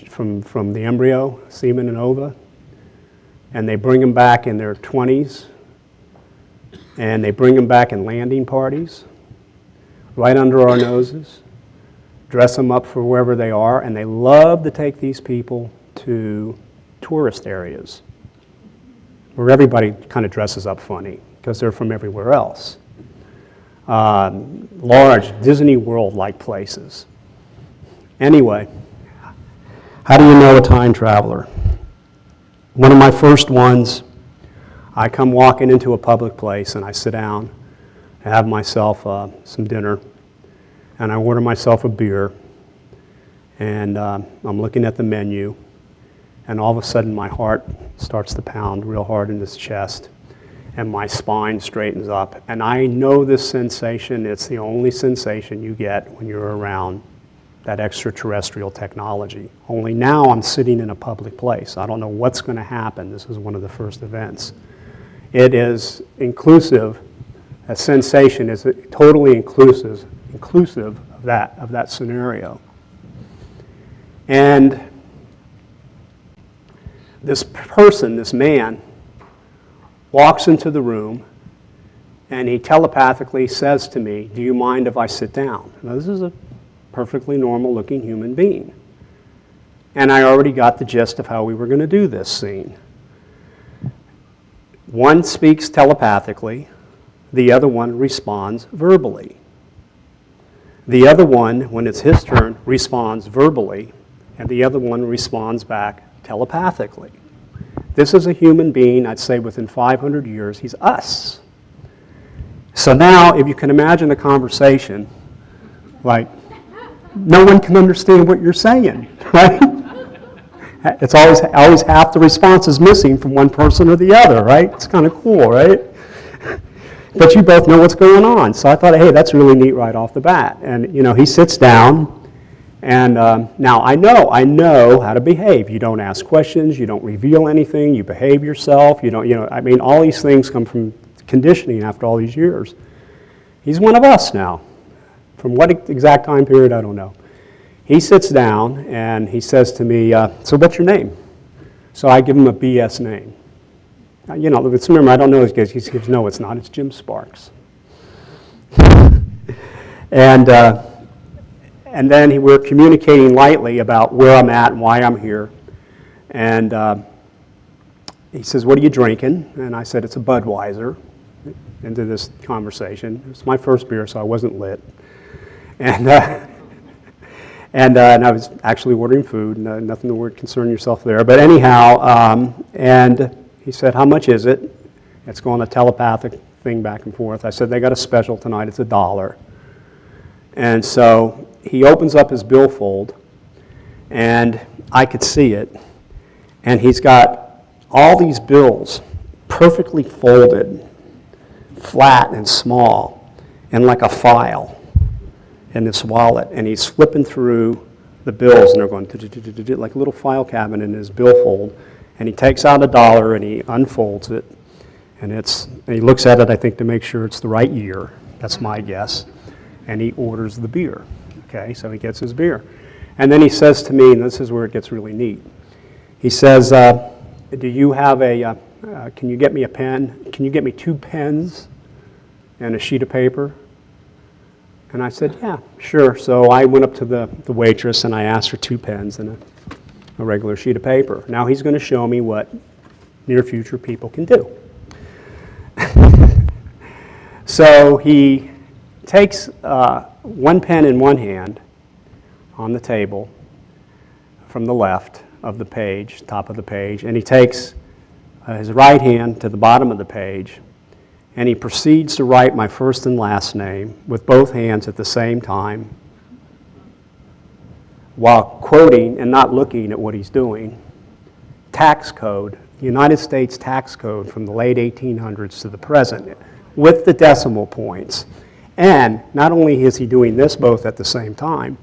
the embryo, semen and ova, and they bring them back in their 20s, and they bring them back in landing parties, right under our noses, dress them up for wherever they are, and they love to take these people to tourist areas where everybody kind of dresses up funny because they're from everywhere else. Large Disney World-like places. Anyway, how do you know a time traveler? One of my first ones, I come walking into a public place and I sit down, I have myself some dinner, and I order myself a beer, and I'm looking at the menu, and all of a sudden my heart starts to pound real hard in this chest, and my spine straightens up. And I know this sensation, it's the only sensation you get when you're around that extraterrestrial technology. Only now I'm sitting in a public place. I don't know what's going to happen. This is one of the first events. It is inclusive, a sensation is totally inclusive of that scenario. And this person, this man, walks into the room and he telepathically says to me, "Do you mind if I sit down?" Now, this is a perfectly normal looking human being. And I already got the gist of how we were going to do this scene. One speaks telepathically, the other one responds verbally. The other one, when it's his turn, responds verbally, and the other one responds back telepathically. This is a human being, I'd say within 500 years, he's us. So now, if you can imagine a conversation, like, no one can understand what you're saying, right? It's always half the response is missing from one person or the other, right? It's kind of cool, right? But you both know what's going on. So I thought, hey, that's really neat right off the bat. And, you know, he sits down, and now I know how to behave. You don't ask questions, you don't reveal anything, you behave yourself, I mean, all these things come from conditioning after all these years. He's one of us now. From what exact time period, I don't know. He sits down and he says to me, "So what's your name?" So I give him a BS name. You know, remember, I don't know his guys. He says, "No, it's not. It's Jim Sparks." And then we're communicating lightly about where I'm at and why I'm here. And he says, "What are you drinking?" And I said, "It's a Budweiser," into this conversation. It was my first beer, so I wasn't lit. And I was actually ordering food, nothing to concern yourself there. But anyhow, and he said, "How much is it?" It's going a telepathic thing back and forth. I said, "They got a special tonight, it's $1." And so he opens up his billfold, and I could see it. And he's got all these bills perfectly folded, flat and small, and like a file in this wallet, and he's flipping through the bills, and they're going like a little file cabinet in his billfold, and he takes out $1 and he unfolds it, and he looks at it, I think, to make sure it's the right year. That's my guess. And he orders the beer. Okay, so he gets his beer. And then he says to me, and this is where it gets really neat, he says, "Do you have can you get me a pen? Can you get me 2 pens and a sheet of paper?" And I said, "Yeah, sure." So I went up to the waitress and I asked for 2 pens and a regular sheet of paper. Now he's going to show me what near future people can do. So he takes 1 pen in one hand on the table from the left of the page, top of the page, and he takes his right hand to the bottom of the page, and he proceeds to write my first and last name with both hands at the same time while quoting and not looking at what he's doing. Tax code, United States tax code from the late 1800s to the present with the decimal points. And not only is he doing this both at the same time,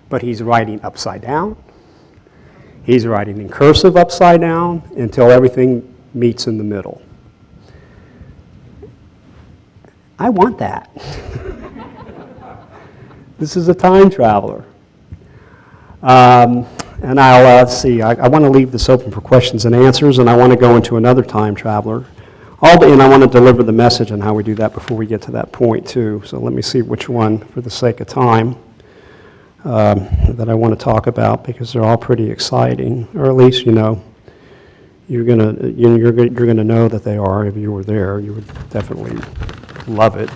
but he's writing upside down. He's writing in cursive upside down until everything meets in the middle. I want that. This is a time traveler. And I'll see, I want to leave this open for questions and answers, and I want to go into another time traveler. And I want to deliver the message on how we do that before we get to that point, too. So let me see which one, for the sake of time, that I want to talk about, because they're all pretty exciting, or at least, you know, you're gonna know that they are. If you were there, you would definitely love it,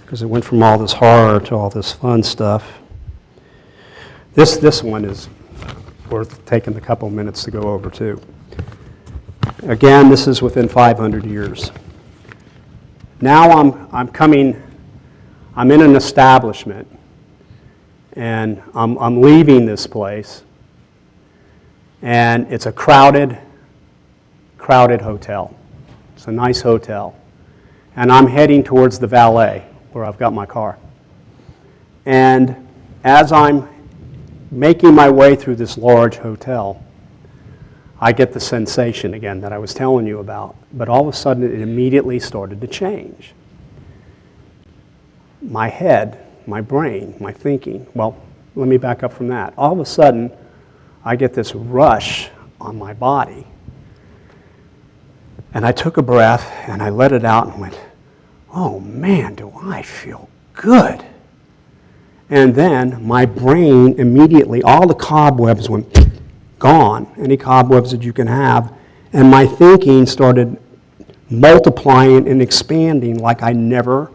because it went from all this horror to all this fun stuff. This one is worth taking a couple minutes to go over, too. Again, this is within 500 years. Now I'm in an establishment, and I'm leaving this place, and it's a crowded hotel. It's a nice hotel. And I'm heading towards the valet, where I've got my car. And as I'm making my way through this large hotel, I get the sensation again that I was telling you about, but all of a sudden it immediately started to change. My head, my brain, my thinking, well, let me back up from that. All of a sudden, I get this rush on my body. And I took a breath and I let it out and went, oh man, do I feel good. And then my brain immediately, all the cobwebs went gone, any cobwebs that you can have, and my thinking started multiplying and expanding like I never,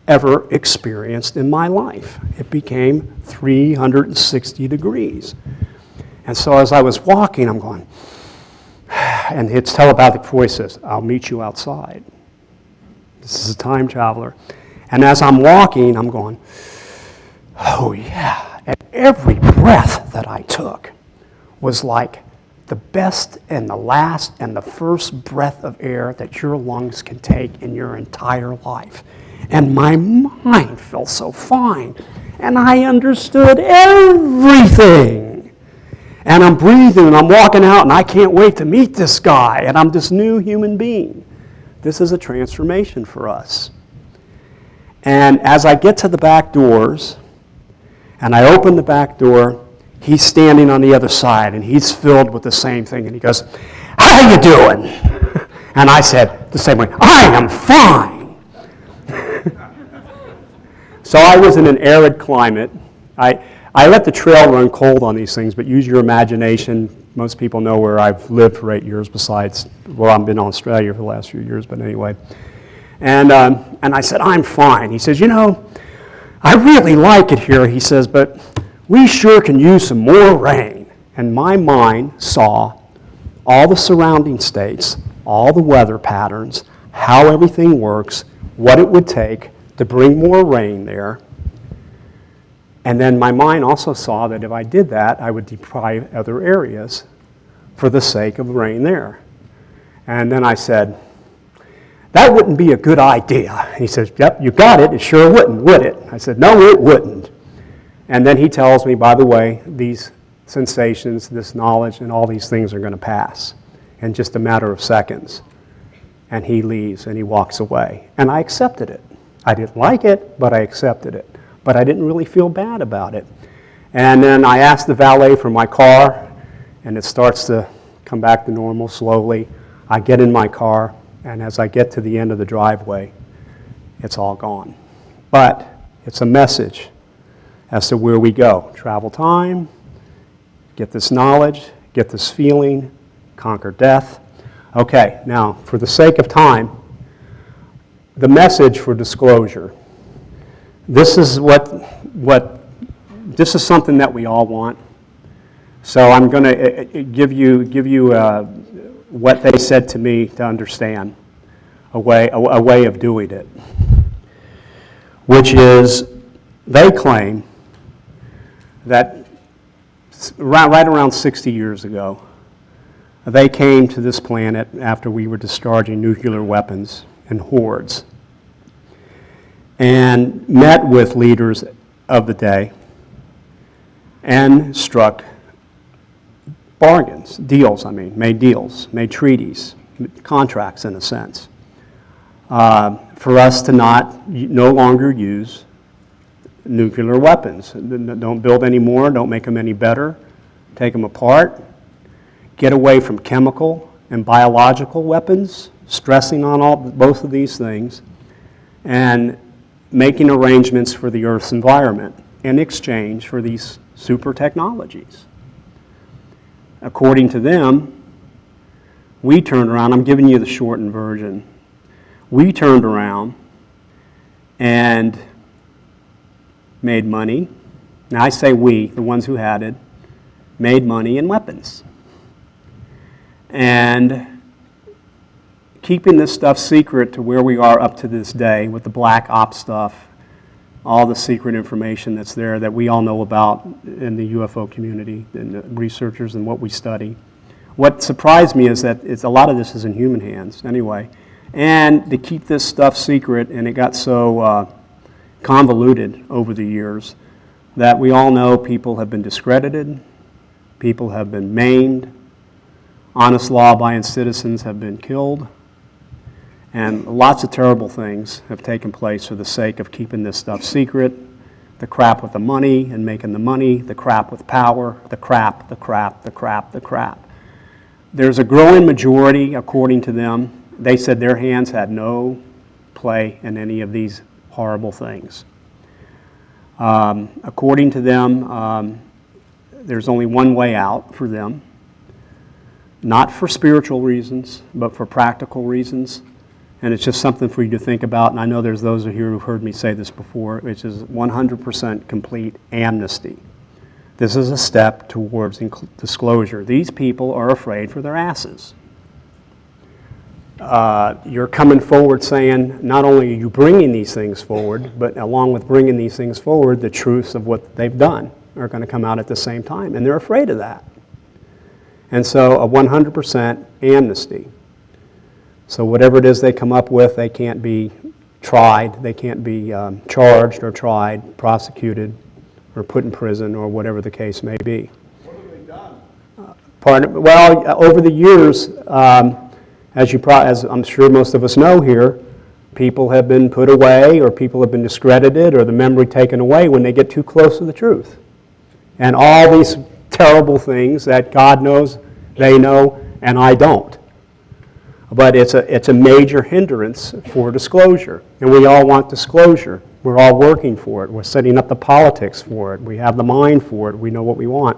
ever experienced in my life. It became 360 degrees. And so as I was walking, I'm going, and its telepathic voice says, I'll meet you outside. This is a time traveler. And as I'm walking, I'm going, oh yeah. And every breath that I took was like the best and the last and the first breath of air that your lungs can take in your entire life. And my mind felt so fine. And I understood everything. And I'm breathing and I'm walking out and I can't wait to meet this guy. And I'm this new human being. This is a transformation for us. And as I get to the back doors, and I open the back door, he's standing on the other side, and he's filled with the same thing. And he goes, how you doing? And I said the same way, I am fine. So I was in an arid climate. I let the trail run cold on these things, but use your imagination. Most people know where I've lived for 8 years besides, well, I've been in Australia for the last few years, but anyway. And I said, I'm fine. He says, you know, I really like it here, he says, but we sure can use some more rain. And my mind saw all the surrounding states, all the weather patterns, how everything works, what it would take to bring more rain there. And then my mind also saw that if I did that, I would deprive other areas for the sake of rain there. And then I said, that wouldn't be a good idea. He says, yep, you got it. It sure wouldn't, would it? I said, no, it wouldn't. And then he tells me, by the way, these sensations, this knowledge, and all these things are going to pass in just a matter of seconds. And he leaves and he walks away. And I accepted it. I didn't like it, but I accepted it. But I didn't really feel bad about it. And then I asked the valet for my car, and it starts to come back to normal slowly. I get in my car, and as I get to the end of the driveway, it's all gone. But it's a message as to where we go. Travel time, get this knowledge, get this feeling, conquer death. Okay, now, for the sake of time, the message for disclosure. This is this is something that we all want. So I'm going to give you what they said to me to understand, a way of doing it, which is they claim that right around 60 years ago, they came to this planet after we were discharging nuclear weapons in hordes and met with leaders of the day and struck bargains, made deals, made treaties, contracts in a sense, for us to no longer use nuclear weapons. Don't build any more, don't make them any better, take them apart, get away from chemical and biological weapons, stressing on both of these things, and making arrangements for the Earth's environment in exchange for these super technologies. According to them, we turned around, I'm giving you the shortened version, we turned around and made money. Now I say we, the ones who had it, made money in weapons. And keeping this stuff secret to where we are up to this day with the black ops stuff, all the secret information that's there that we all know about in the UFO community and the researchers and what we study. What surprised me is that a lot of this is in human hands anyway. And to keep this stuff secret, and it got so convoluted over the years that we all know people have been discredited, people have been maimed, honest law-abiding citizens have been killed, and lots of terrible things have taken place for the sake of keeping this stuff secret. The crap with the money and making the money, the crap with power, the crap, the crap, the crap, the crap. There's a growing majority, according to them, they said their hands had no play in any of these horrible things. According to them, there's only one way out for them, not for spiritual reasons, but for practical reasons. And it's just something for you to think about, and I know there's those of you who've heard me say this before, which is 100% complete amnesty. This is a step towards disclosure. These people are afraid for their asses. You're coming forward saying, not only are you bringing these things forward, but along with bringing these things forward, the truths of what they've done are going to come out at the same time, and they're afraid of that. And so a 100% amnesty. So whatever it is they come up with, they can't be tried, they can't be charged or tried, prosecuted, or put in prison, or whatever the case may be. What have they done? Well, over the years, as I'm sure most of us know here, people have been put away, or people have been discredited, or the memory taken away when they get too close to the truth. And all these terrible things that God knows, they know, and I don't. But it's a major hindrance for disclosure. And we all want disclosure. We're all working for it. We're setting up the politics for it. We have the mind for it. We know what we want.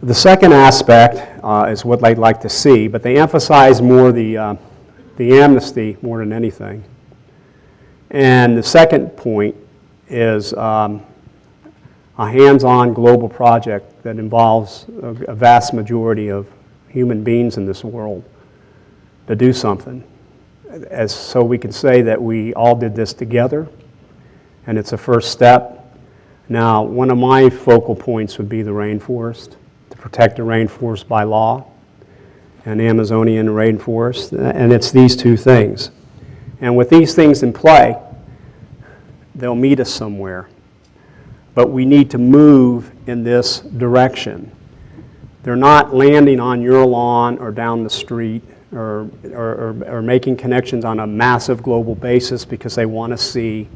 The second aspect is what they'd like to see, but they emphasize more the amnesty more than anything. And the second point is a hands-on global project that involves a vast majority of human beings in this world to do something, so we can say that we all did this together, and it's a first step. Now, one of my focal points would be the rainforest, to protect the rainforest by law, and Amazonian rainforest, and it's these two things. And with these things in play, they'll meet us somewhere, but we need to move in this direction. They're not landing on your lawn or down the street, or making connections on a massive global basis because they want to see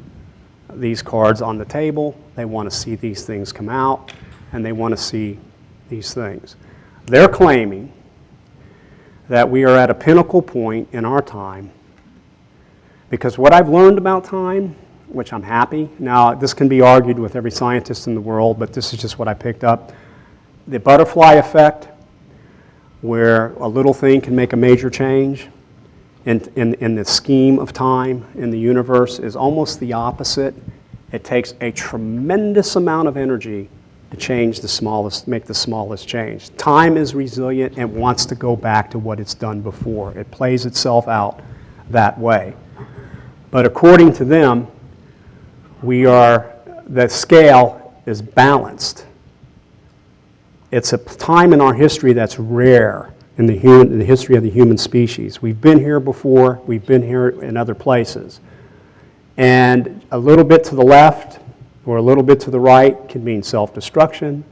these cards on the table, they want to see these things come out, and they want to see these things. They're claiming that we are at a pinnacle point in our time, because what I've learned about time, which I'm happy, now this can be argued with every scientist in the world, but this is just what I picked up. The butterfly effect, where a little thing can make a major change in the scheme of time in the universe, is almost the opposite. It takes a tremendous amount of energy to change make the smallest change. Time is resilient and wants to go back to what it's done before. It plays itself out that way. But according to them, the scale is balanced. It's a time in our history that's rare in the history of the human species. We've been here before, we've been here in other places. And a little bit to the left or a little bit to the right can mean self-destruction,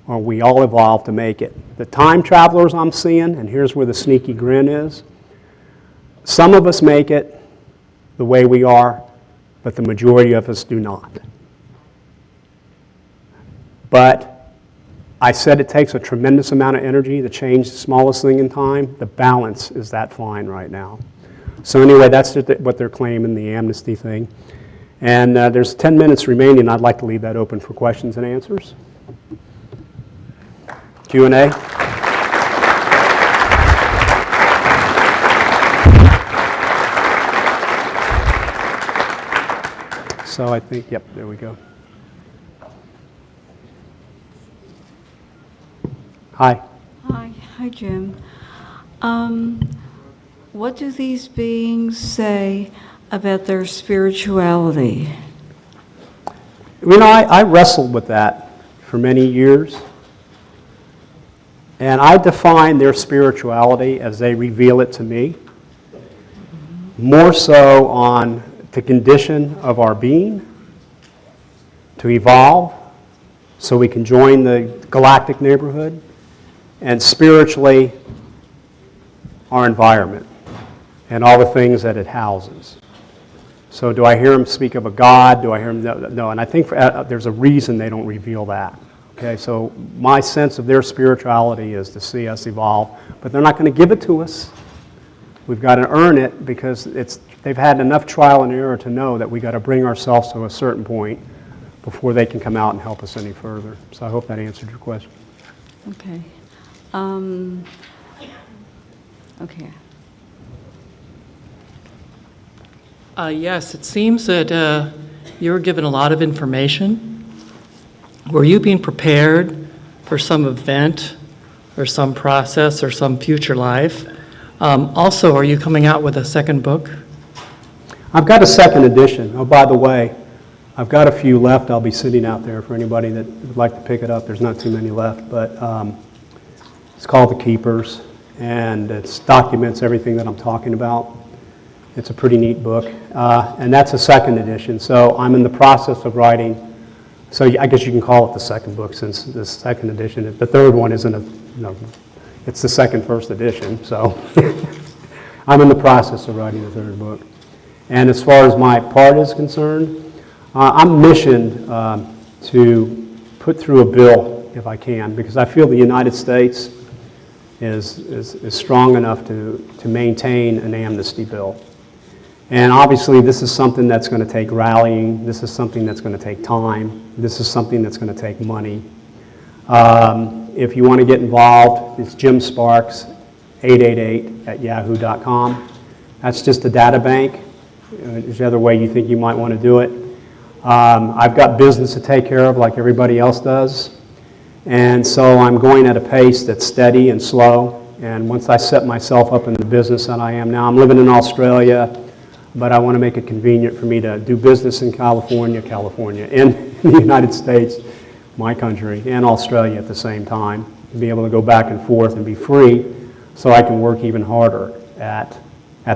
or we all evolved to make it. The time travelers I'm seeing, and here's where the sneaky grin is, some of us make it, the way we are, but the majority of us do not. But I said it takes a tremendous amount of energy to change the smallest thing in time. The balance is that fine right now. So anyway, that's what they're claiming, the amnesty thing. And there's 10 minutes remaining. I'd like to leave that open for questions and answers. Q&A? So I think, yep, there we go. Hi. Hi, Jim. What do these beings say about their spirituality? You know, I wrestled with that for many years. And I define their spirituality as they reveal it to me, more so on the condition of our being, to evolve so we can join the galactic neighborhood, and spiritually, our environment and all the things that it houses. So do I hear them speak of a God? Do I hear them? No. And I think there's a reason they don't reveal that. Okay, so my sense of their spirituality is to see us evolve, but they're not going to give it to us. We've got to earn it because they've had enough trial and error to know that we've got to bring ourselves to a certain point before they can come out and help us any further. So I hope that answered your question. Okay. Okay. Yes, it seems that you were given a lot of information. Were you being prepared for some event or some process or some future life? Also, are you coming out with a second book? I've got a second edition. Oh, by the way, I've got a few left. I'll be sitting out there for anybody that would like to pick it up. There's not too many left, but it's called The Keepers, and it documents everything that I'm talking about. It's a pretty neat book, and that's a second edition. So I'm in the process of writing. So I guess you can call it the second book since the second edition. The third one isn't it's the first edition. So I'm in the process of writing the third book. And as far as my part is concerned, I'm missioned to put through a bill if I can, because I feel the United States is strong enough to maintain an amnesty bill. And obviously, this is something that's going to take rallying. This is something that's going to take time. This is something that's going to take money. If you want to get involved, it's Jim Sparks, 888@yahoo.com. That's just a data bank. There's the other way you think you might want to do it. I've got business to take care of like everybody else does. And so I'm going at a pace that's steady and slow. And once I set myself up in the business that I am now, I'm living in Australia, but I want to make it convenient for me to do business in California, in the United States, my country, and Australia at the same time, to be able to go back and forth and be free so I can work even harder at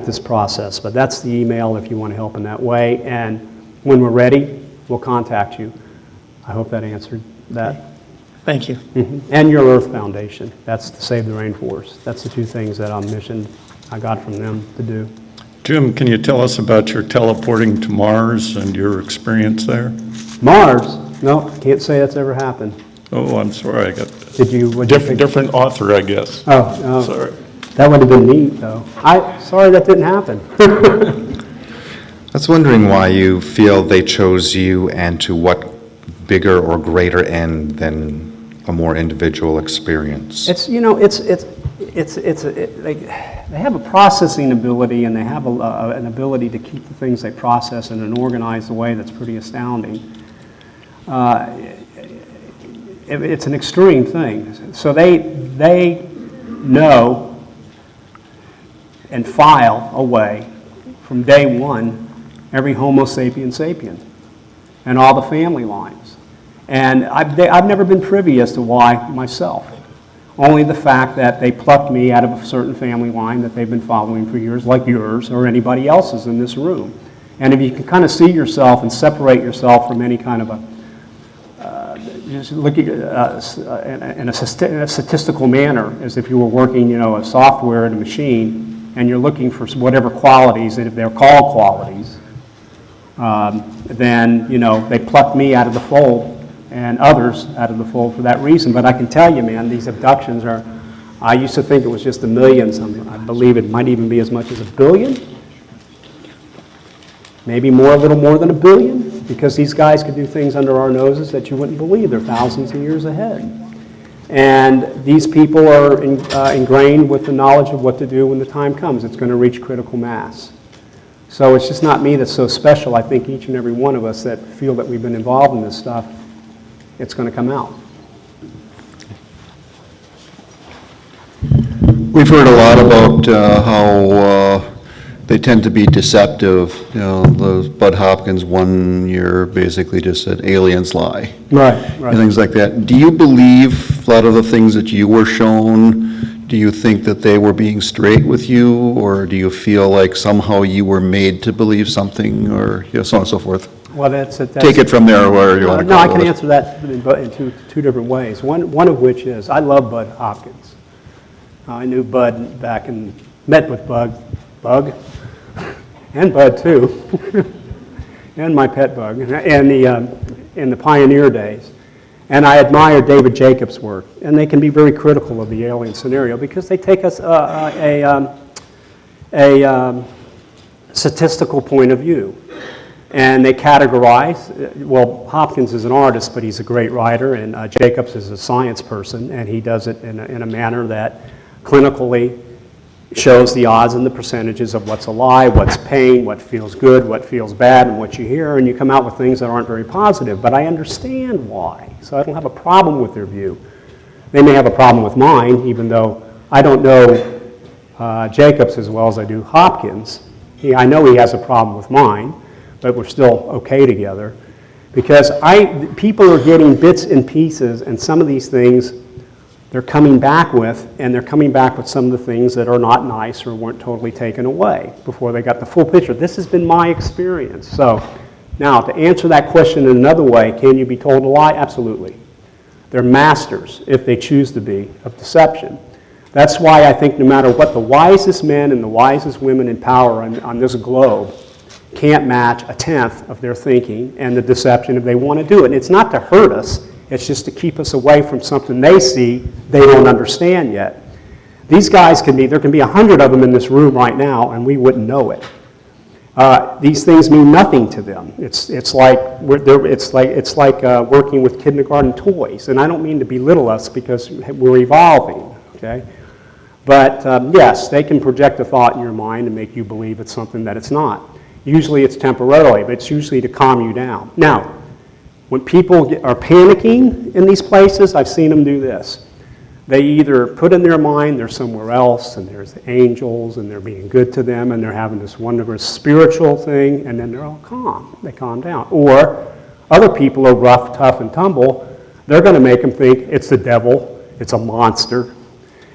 this process. But that's the email if you want to help in that way. And when we're ready, we'll contact you. I hope that answered that. Thank you. And your Earth Foundation. That's to save the rainforest. That's the two things that I'm missioned I got from them to do. Jim, can you tell us about your teleporting to Mars and your experience there? Mars? No, can't say that's ever happened. Oh, I'm sorry, I got Did you? What'd you think? different author, I guess. Oh, Sorry. that would have been neat, though. Sorry that didn't happen. I was wondering why you feel they chose you and to what bigger or greater end than a more individual experience. They have a processing ability, and they have an ability to keep the things they process in an organized way that's pretty astounding. It's an extreme thing. So they know and file away from day one every Homo sapiens sapien and all the family lines. And I've never been privy as to why myself. Only the fact that they plucked me out of a certain family line that they've been following for years, like yours or anybody else's in this room. And if you can kind of see yourself and separate yourself from any kind of just look at in a statistical manner, as if you were working, a software in a machine, and you're looking for whatever qualities, and if they're called qualities, then, you know, they plucked me out of the fold and others out of the fold for that reason. But I can tell you, man, these abductions are, I used to think it was just a million. I believe it might even be as much as 1 billion. Maybe more, a little more than 1 billion, because these guys could do things under our noses that you wouldn't believe. They're thousands of years ahead. And these people are ingrained with the knowledge of what to do when the time comes. It's going to reach critical mass. So it's just not me that's so special. I think each and every one of us that feel that we've been involved in this stuff, it's going to come out. We've heard a lot about how they tend to be deceptive. You know, those Bud Hopkins 1 year basically just said aliens lie. Right, And things like that. Do you believe a lot of the things that you were shown? Do you think that they were being straight with you, or do you feel like somehow you were made to believe something, or, you know, so on and so forth? Well, that's Take it from there, where you want to go. No, I can answer that in two different ways. One of which is, I love Bud Hopkins. I knew Bud back and met with Bug, and Bud too, and my pet Bug, in the pioneer days. And I admire David Jacobs' work, and they can be very critical of the alien scenario because they take us a statistical point of view. And they categorize, well, Hopkins is an artist, but he's a great writer, and Jacobs is a science person, and he does it in a manner that clinically shows the odds and the percentages of what's a lie, what's pain, what feels good, what feels bad, and what you hear, and you come out with things that aren't very positive. But I understand why, so I don't have a problem with their view. They may have a problem with mine, even though I don't know Jacobs as well as I do Hopkins. I know he has a problem with mine, but we're still okay together. Because people are getting bits and pieces, and some of these things they're coming back with, and they're coming back with some of the things that are not nice or weren't totally taken away before they got the full picture. This has been my experience. So now, to answer that question in another way, can you be told a lie? Absolutely. They're masters, if they choose to be, of deception. That's why I think no matter what, the wisest men and the wisest women in power on this globe can't match a tenth of their thinking and the deception if they want to do it. And it's not to hurt us. It's just to keep us away from something they see they don't understand yet. These guys there can be 100 of them in this room right now, and we wouldn't know it. These things mean nothing to them. It's like working with kindergarten toys, and I don't mean to belittle us because we're evolving. Okay, but yes, they can project a thought in your mind and make you believe it's something that it's not. Usually, it's temporarily, but it's usually to calm you down. Now, when people are panicking in these places, I've seen them do this. They either put in their mind they're somewhere else, and there's angels, and they're being good to them, and they're having this wonderful spiritual thing, and then they're all calm. They calm down. Or other people are rough, tough, and tumble. They're going to make them think it's the devil, it's a monster,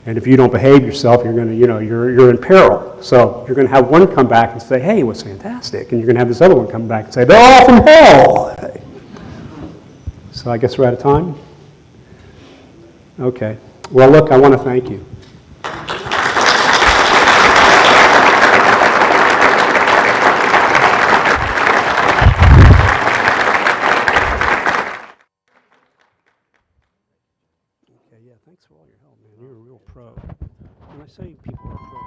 and if you don't behave yourself, you're going to, you're in peril. So you're going to have one come back and say, hey, it was fantastic, and you're going to have this other one come back and say, they're all from hell. So I guess we're out of time? Okay. Well, look, I want to thank you. Okay, yeah, thanks for all your help, man. You're a real pro. When I say people are pro,